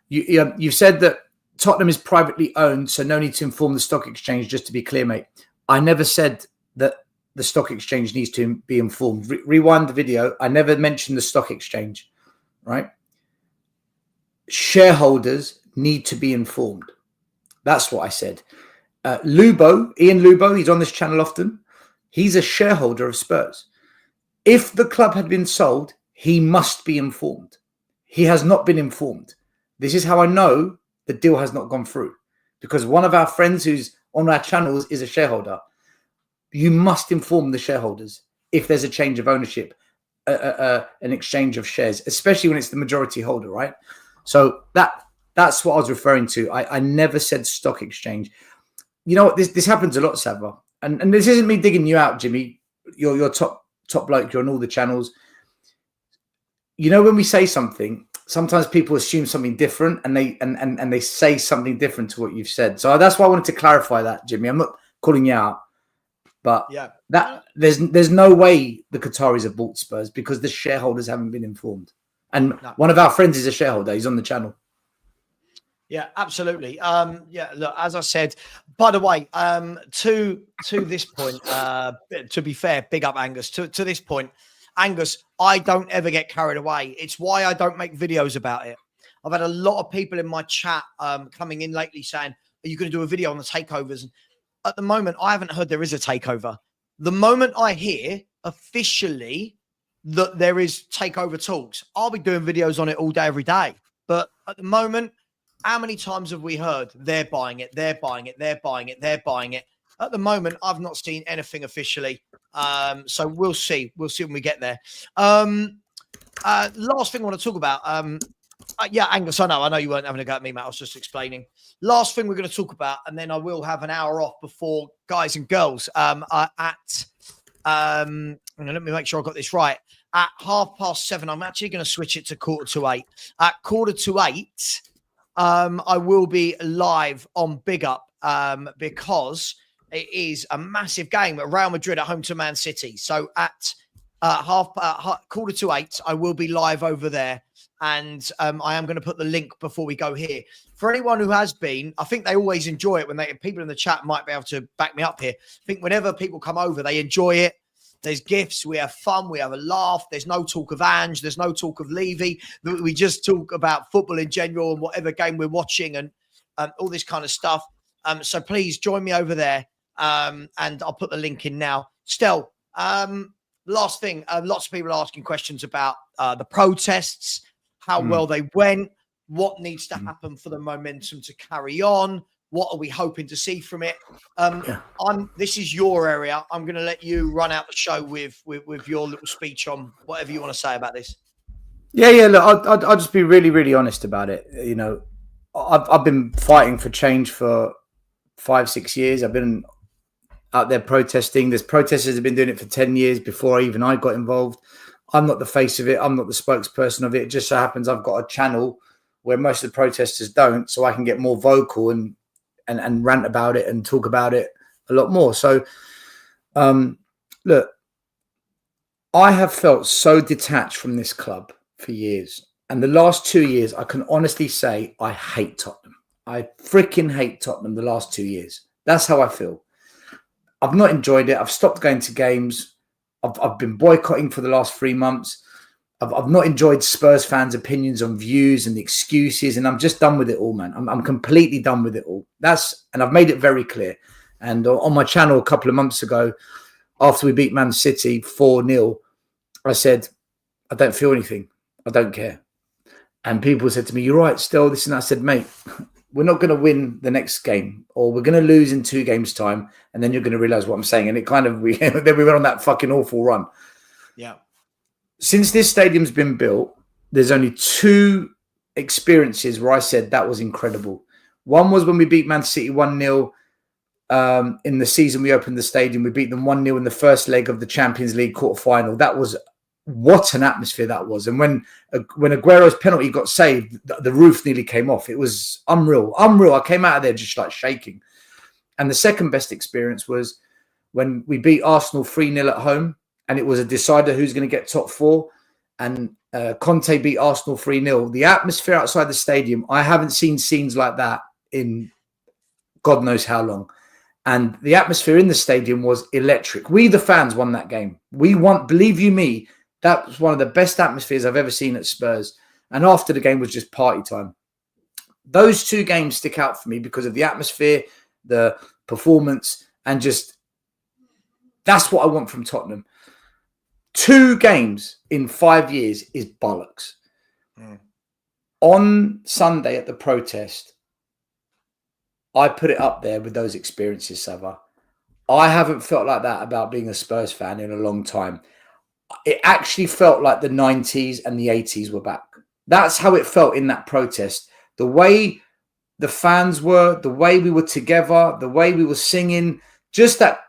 You said that Tottenham is privately owned, so no need to inform the stock exchange, just to be clear, mate. I never said that the stock exchange needs to be informed. Rewind the video. I never mentioned the stock exchange, right? Shareholders need to be informed. That's what I said. Ian Lubo, he's on this channel often. He's a shareholder of Spurs. If the club had been sold, he must be informed. He has not been informed. This is how I know the deal has not gone through, because one of our friends who's on our channels is a shareholder. You must inform the shareholders if there's a change of ownership, an exchange of shares, especially when it's the majority holder, right? So that's what I was referring to. I never said stock exchange. You know what? This happens a lot, Savva. And this isn't me digging you out, Jimmy. You're top bloke. You're on all the channels. You know, when we say something, sometimes people assume something different, and they say something different to what you've said. So that's why I wanted to clarify that, Jimmy. I'm not calling you out, but yeah, that there's no way the Qataris have bought Spurs because the shareholders haven't been informed. And one of our friends is a shareholder. He's on the channel. Yeah, absolutely. Yeah, look, as I said, by the way, to this point, to be fair, big up Angus. To this point, Angus, I don't ever get carried away. It's why I don't make videos about it. I've had a lot of people in my chat coming in lately saying, are you going to do a video on the takeovers? And at the moment, I haven't heard there is a takeover. The moment I hear officially that there is takeover talks, I'll be doing videos on it all day, every day. But at the moment, how many times have we heard they're buying it, they're buying it, they're buying it, they're buying it? At the moment, I've not seen anything officially. So we'll see. We'll see when we get there. Last thing I want to talk about. Yeah, Angus, I know you weren't having a go at me, Matt. I was just explaining. Last thing we're going to talk about, and then I will have an hour off before guys and girls let me make sure I got this right. At 7:30, I'm actually going to switch it to 7:45. At 7:45, I will be live on Big Up because it is a massive game at Real Madrid at home to Man City. So at 7:45, I will be live over there. And I am going to put the link before we go here. For anyone who has been, I think they always enjoy it when people in the chat might be able to back me up here. I think whenever people come over, they enjoy it. There's gifts, we have fun, we have a laugh. There's no talk of Ange, there's no talk of Levy. We just talk about football in general and whatever game we're watching and all this kind of stuff. So please join me over there. And I'll put the link in now. Stel, last thing, lots of people are asking questions about the protests, how well they went, what needs to happen for the momentum to carry on. What are we hoping to see from it? This is your area. I'm going to let you run out the show with your little speech on whatever you want to say about this. Yeah. Look, I'll just be really, really honest about it. You know, I've been fighting for change for 5-6 years. I've been out there protesting. There's protesters have been doing it for 10 years before even I got involved. I'm not the face of it. I'm not the spokesperson of it. It just so happens I've got a channel where most of the protesters don't, so I can get more vocal and rant about it and talk about it a lot more. So, look, I have felt so detached from this club for years. And the last 2 years, I can honestly say I hate Tottenham. I freaking hate Tottenham the last 2 years. That's how I feel. I've not enjoyed it. I've stopped going to games. I've been boycotting for the last 3 months. I've not enjoyed Spurs fans' opinions on views and excuses, and I'm just done with it all, man. I'm completely done with it all. And I've made it very clear. And on my channel a couple of months ago, after we beat Man City 4-0, I said, I don't feel anything. I don't care. And people said to me, you're right, still this and that. I said, mate, we're not going to win the next game, or we're going to lose in 2 games' time, and then you're going to realize what I'm saying. And it kind of then we went on that fucking awful run. Yeah. Since this stadium's been built, there's only 2 experiences where I said that was incredible. One was when we beat Man City 1-0 in the season we opened the stadium. We beat them 1-0 in the first leg of the Champions League quarter-final. That was what an atmosphere that was. And when Aguero's penalty got saved, the roof nearly came off. It was unreal. I came out of there just like shaking. And the second best experience was when we beat Arsenal 3-0 at home, and it was a decider who's going to get top 4. And Conte beat Arsenal 3-0. The atmosphere outside the stadium, I haven't seen scenes like that in God knows how long. And the atmosphere in the stadium was electric. We, the fans, won that game. We won, believe you me, that was one of the best atmospheres I've ever seen at Spurs. And after the game was just party time. Those 2 games stick out for me because of the atmosphere, the performance, and just that's what I want from Tottenham. 2 games in 5 years is bollocks. On Sunday at the protest, I put it up there with those experiences, Savva. I haven't felt like that about being a Spurs fan in a long time. It actually felt like the 90s and the 80s were back. That's how it felt in that protest. The way the fans were, the way we were together, the way we were singing, just that.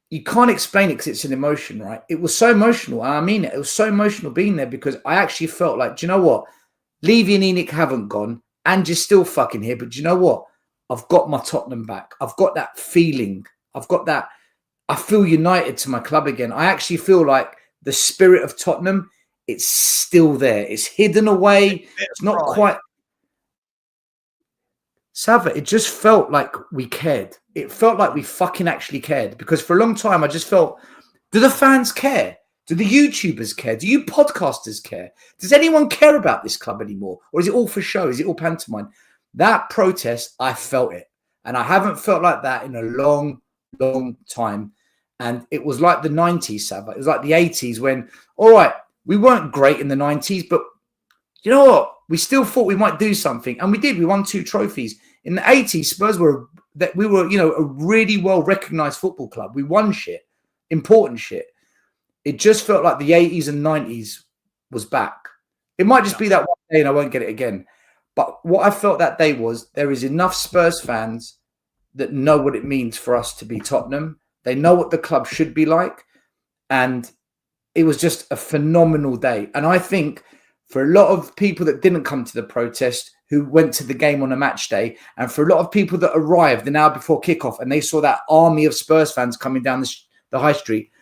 You can't explain it because it's an emotion, right? It was so emotional. And I mean it. It was so emotional being there because I actually felt like, do you know what? Levy and Enoch haven't gone. Ange is still fucking here. But do you know what? I've got my Tottenham back. I've got that feeling. I've got that. I feel united to my club again. I actually feel like the spirit of Tottenham, it's still there. It's hidden away. It's not quite. Savva, it just felt like we cared. It felt like we fucking actually cared. Because for a long time, I just felt, do the fans care? Do the YouTubers care? Do you podcasters care? Does anyone care about this club anymore? Or is it all for show? Is it all pantomime? That protest, I felt it. And I haven't felt like that in a long, long time. And it was like the 90s, Savva. It was like the 80s when, all right, we weren't great in the 90s, but you know what? We still thought we might do something. And we did. We won 2 trophies. In the 80s, Spurs were a really well-recognized football club. We won shit, important shit. It just felt like the 80s and 90s was back. It might just be that one day and I won't get it again. But what I felt that day was there is enough Spurs fans that know what it means for us to be Tottenham. They know what the club should be like. And it was just a phenomenal day. And I think for a lot of people that didn't come to the protest, who went to the game on a match day, and for a lot of people that arrived an hour before kickoff and they saw that army of Spurs fans coming down the high street,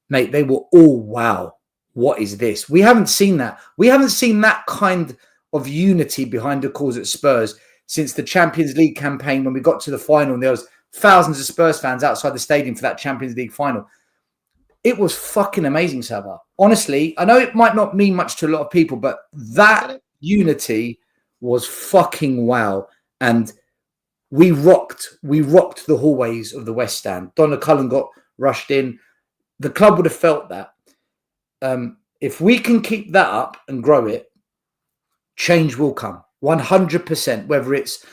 mate, they were all, wow, what is this? We haven't seen that. We haven't seen that kind of unity behind the cause at Spurs since the Champions League campaign when we got to the final and there was thousands of Spurs fans outside the stadium for that Champions League final. It was fucking amazing, Savva. Honestly, I know it might not mean much to a lot of people, but that unity was fucking wow. And we rocked the hallways of the West Stand. Donna Cullen got rushed in. The club would have felt that. If we can keep that up and grow it, change will come. 100%. Whether it's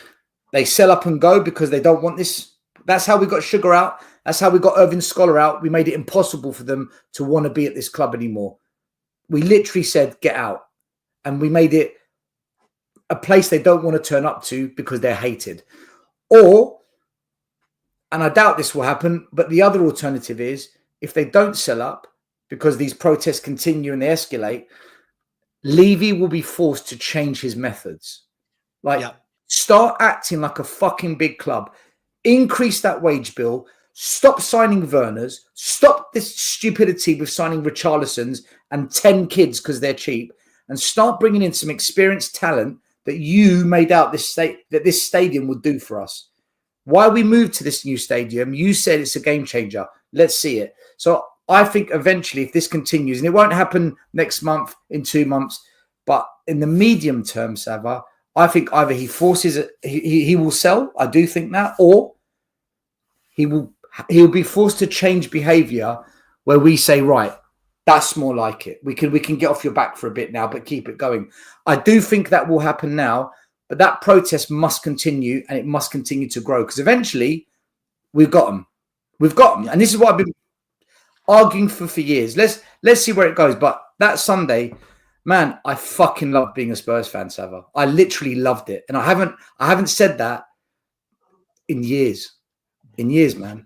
they sell up and go because they don't want this. That's how we got Sugar out. That's how we got Irving Scholar out. We made it impossible for them to want to be at this club anymore. We literally said, get out. And we made it a place they don't want to turn up to because they're hated. Or, and I doubt this will happen, but the other alternative is if they don't sell up because these protests continue and they escalate, Levy will be forced to change his methods. Start acting like a fucking big club. Increase that wage bill. Stop signing Werners. Stop this stupidity with signing Richarlisons and 10 kids because they're cheap. And start bringing in some experienced talent that you made out this stadium would do for us. Why we moved to this new stadium, you said it's a game changer. Let's see it. So I think eventually if this continues, and it won't happen next month, in 2 months, but in the medium term, Savva, I think either he forces it, he will sell. I do think that, or he'll be forced to change behavior where we say, right, that's more like it. We can get off your back for a bit now, but keep it going. I do think that will happen now. but that protest must continue, and it must continue to grow, because eventually we've got them. We've got them. And this is what I've been arguing for years. Let's see where it goes. But that Sunday, man, I fucking loved being a Spurs fan, Savva. I literally loved it. And I haven't said that in years. In years, man.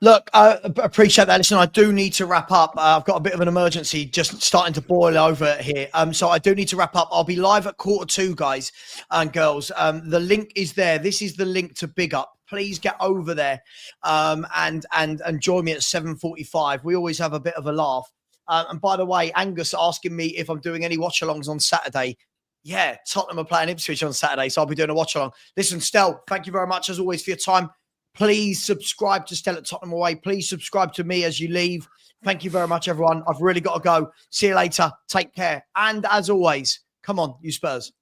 Look, I appreciate that. Listen, I do need to wrap up. I've got a bit of an emergency just starting to boil over here. So I do need to wrap up. I'll be live at 2:45, guys and girls. The link is there. This is the link to Big Up. Please get over there and join me at 7:45. We always have a bit of a laugh. And by the way, Angus asking me if I'm doing any watch-alongs on Saturday. Yeah, Tottenham are playing Ipswich on Saturday, so I'll be doing a watch-along. Listen, Stel, thank you very much, as always, for your time. Please subscribe to Stel at Tottenham Away. Please subscribe to me as you leave. Thank you very much, everyone. I've really got to go. See you later. Take care. And as always, come on, you Spurs.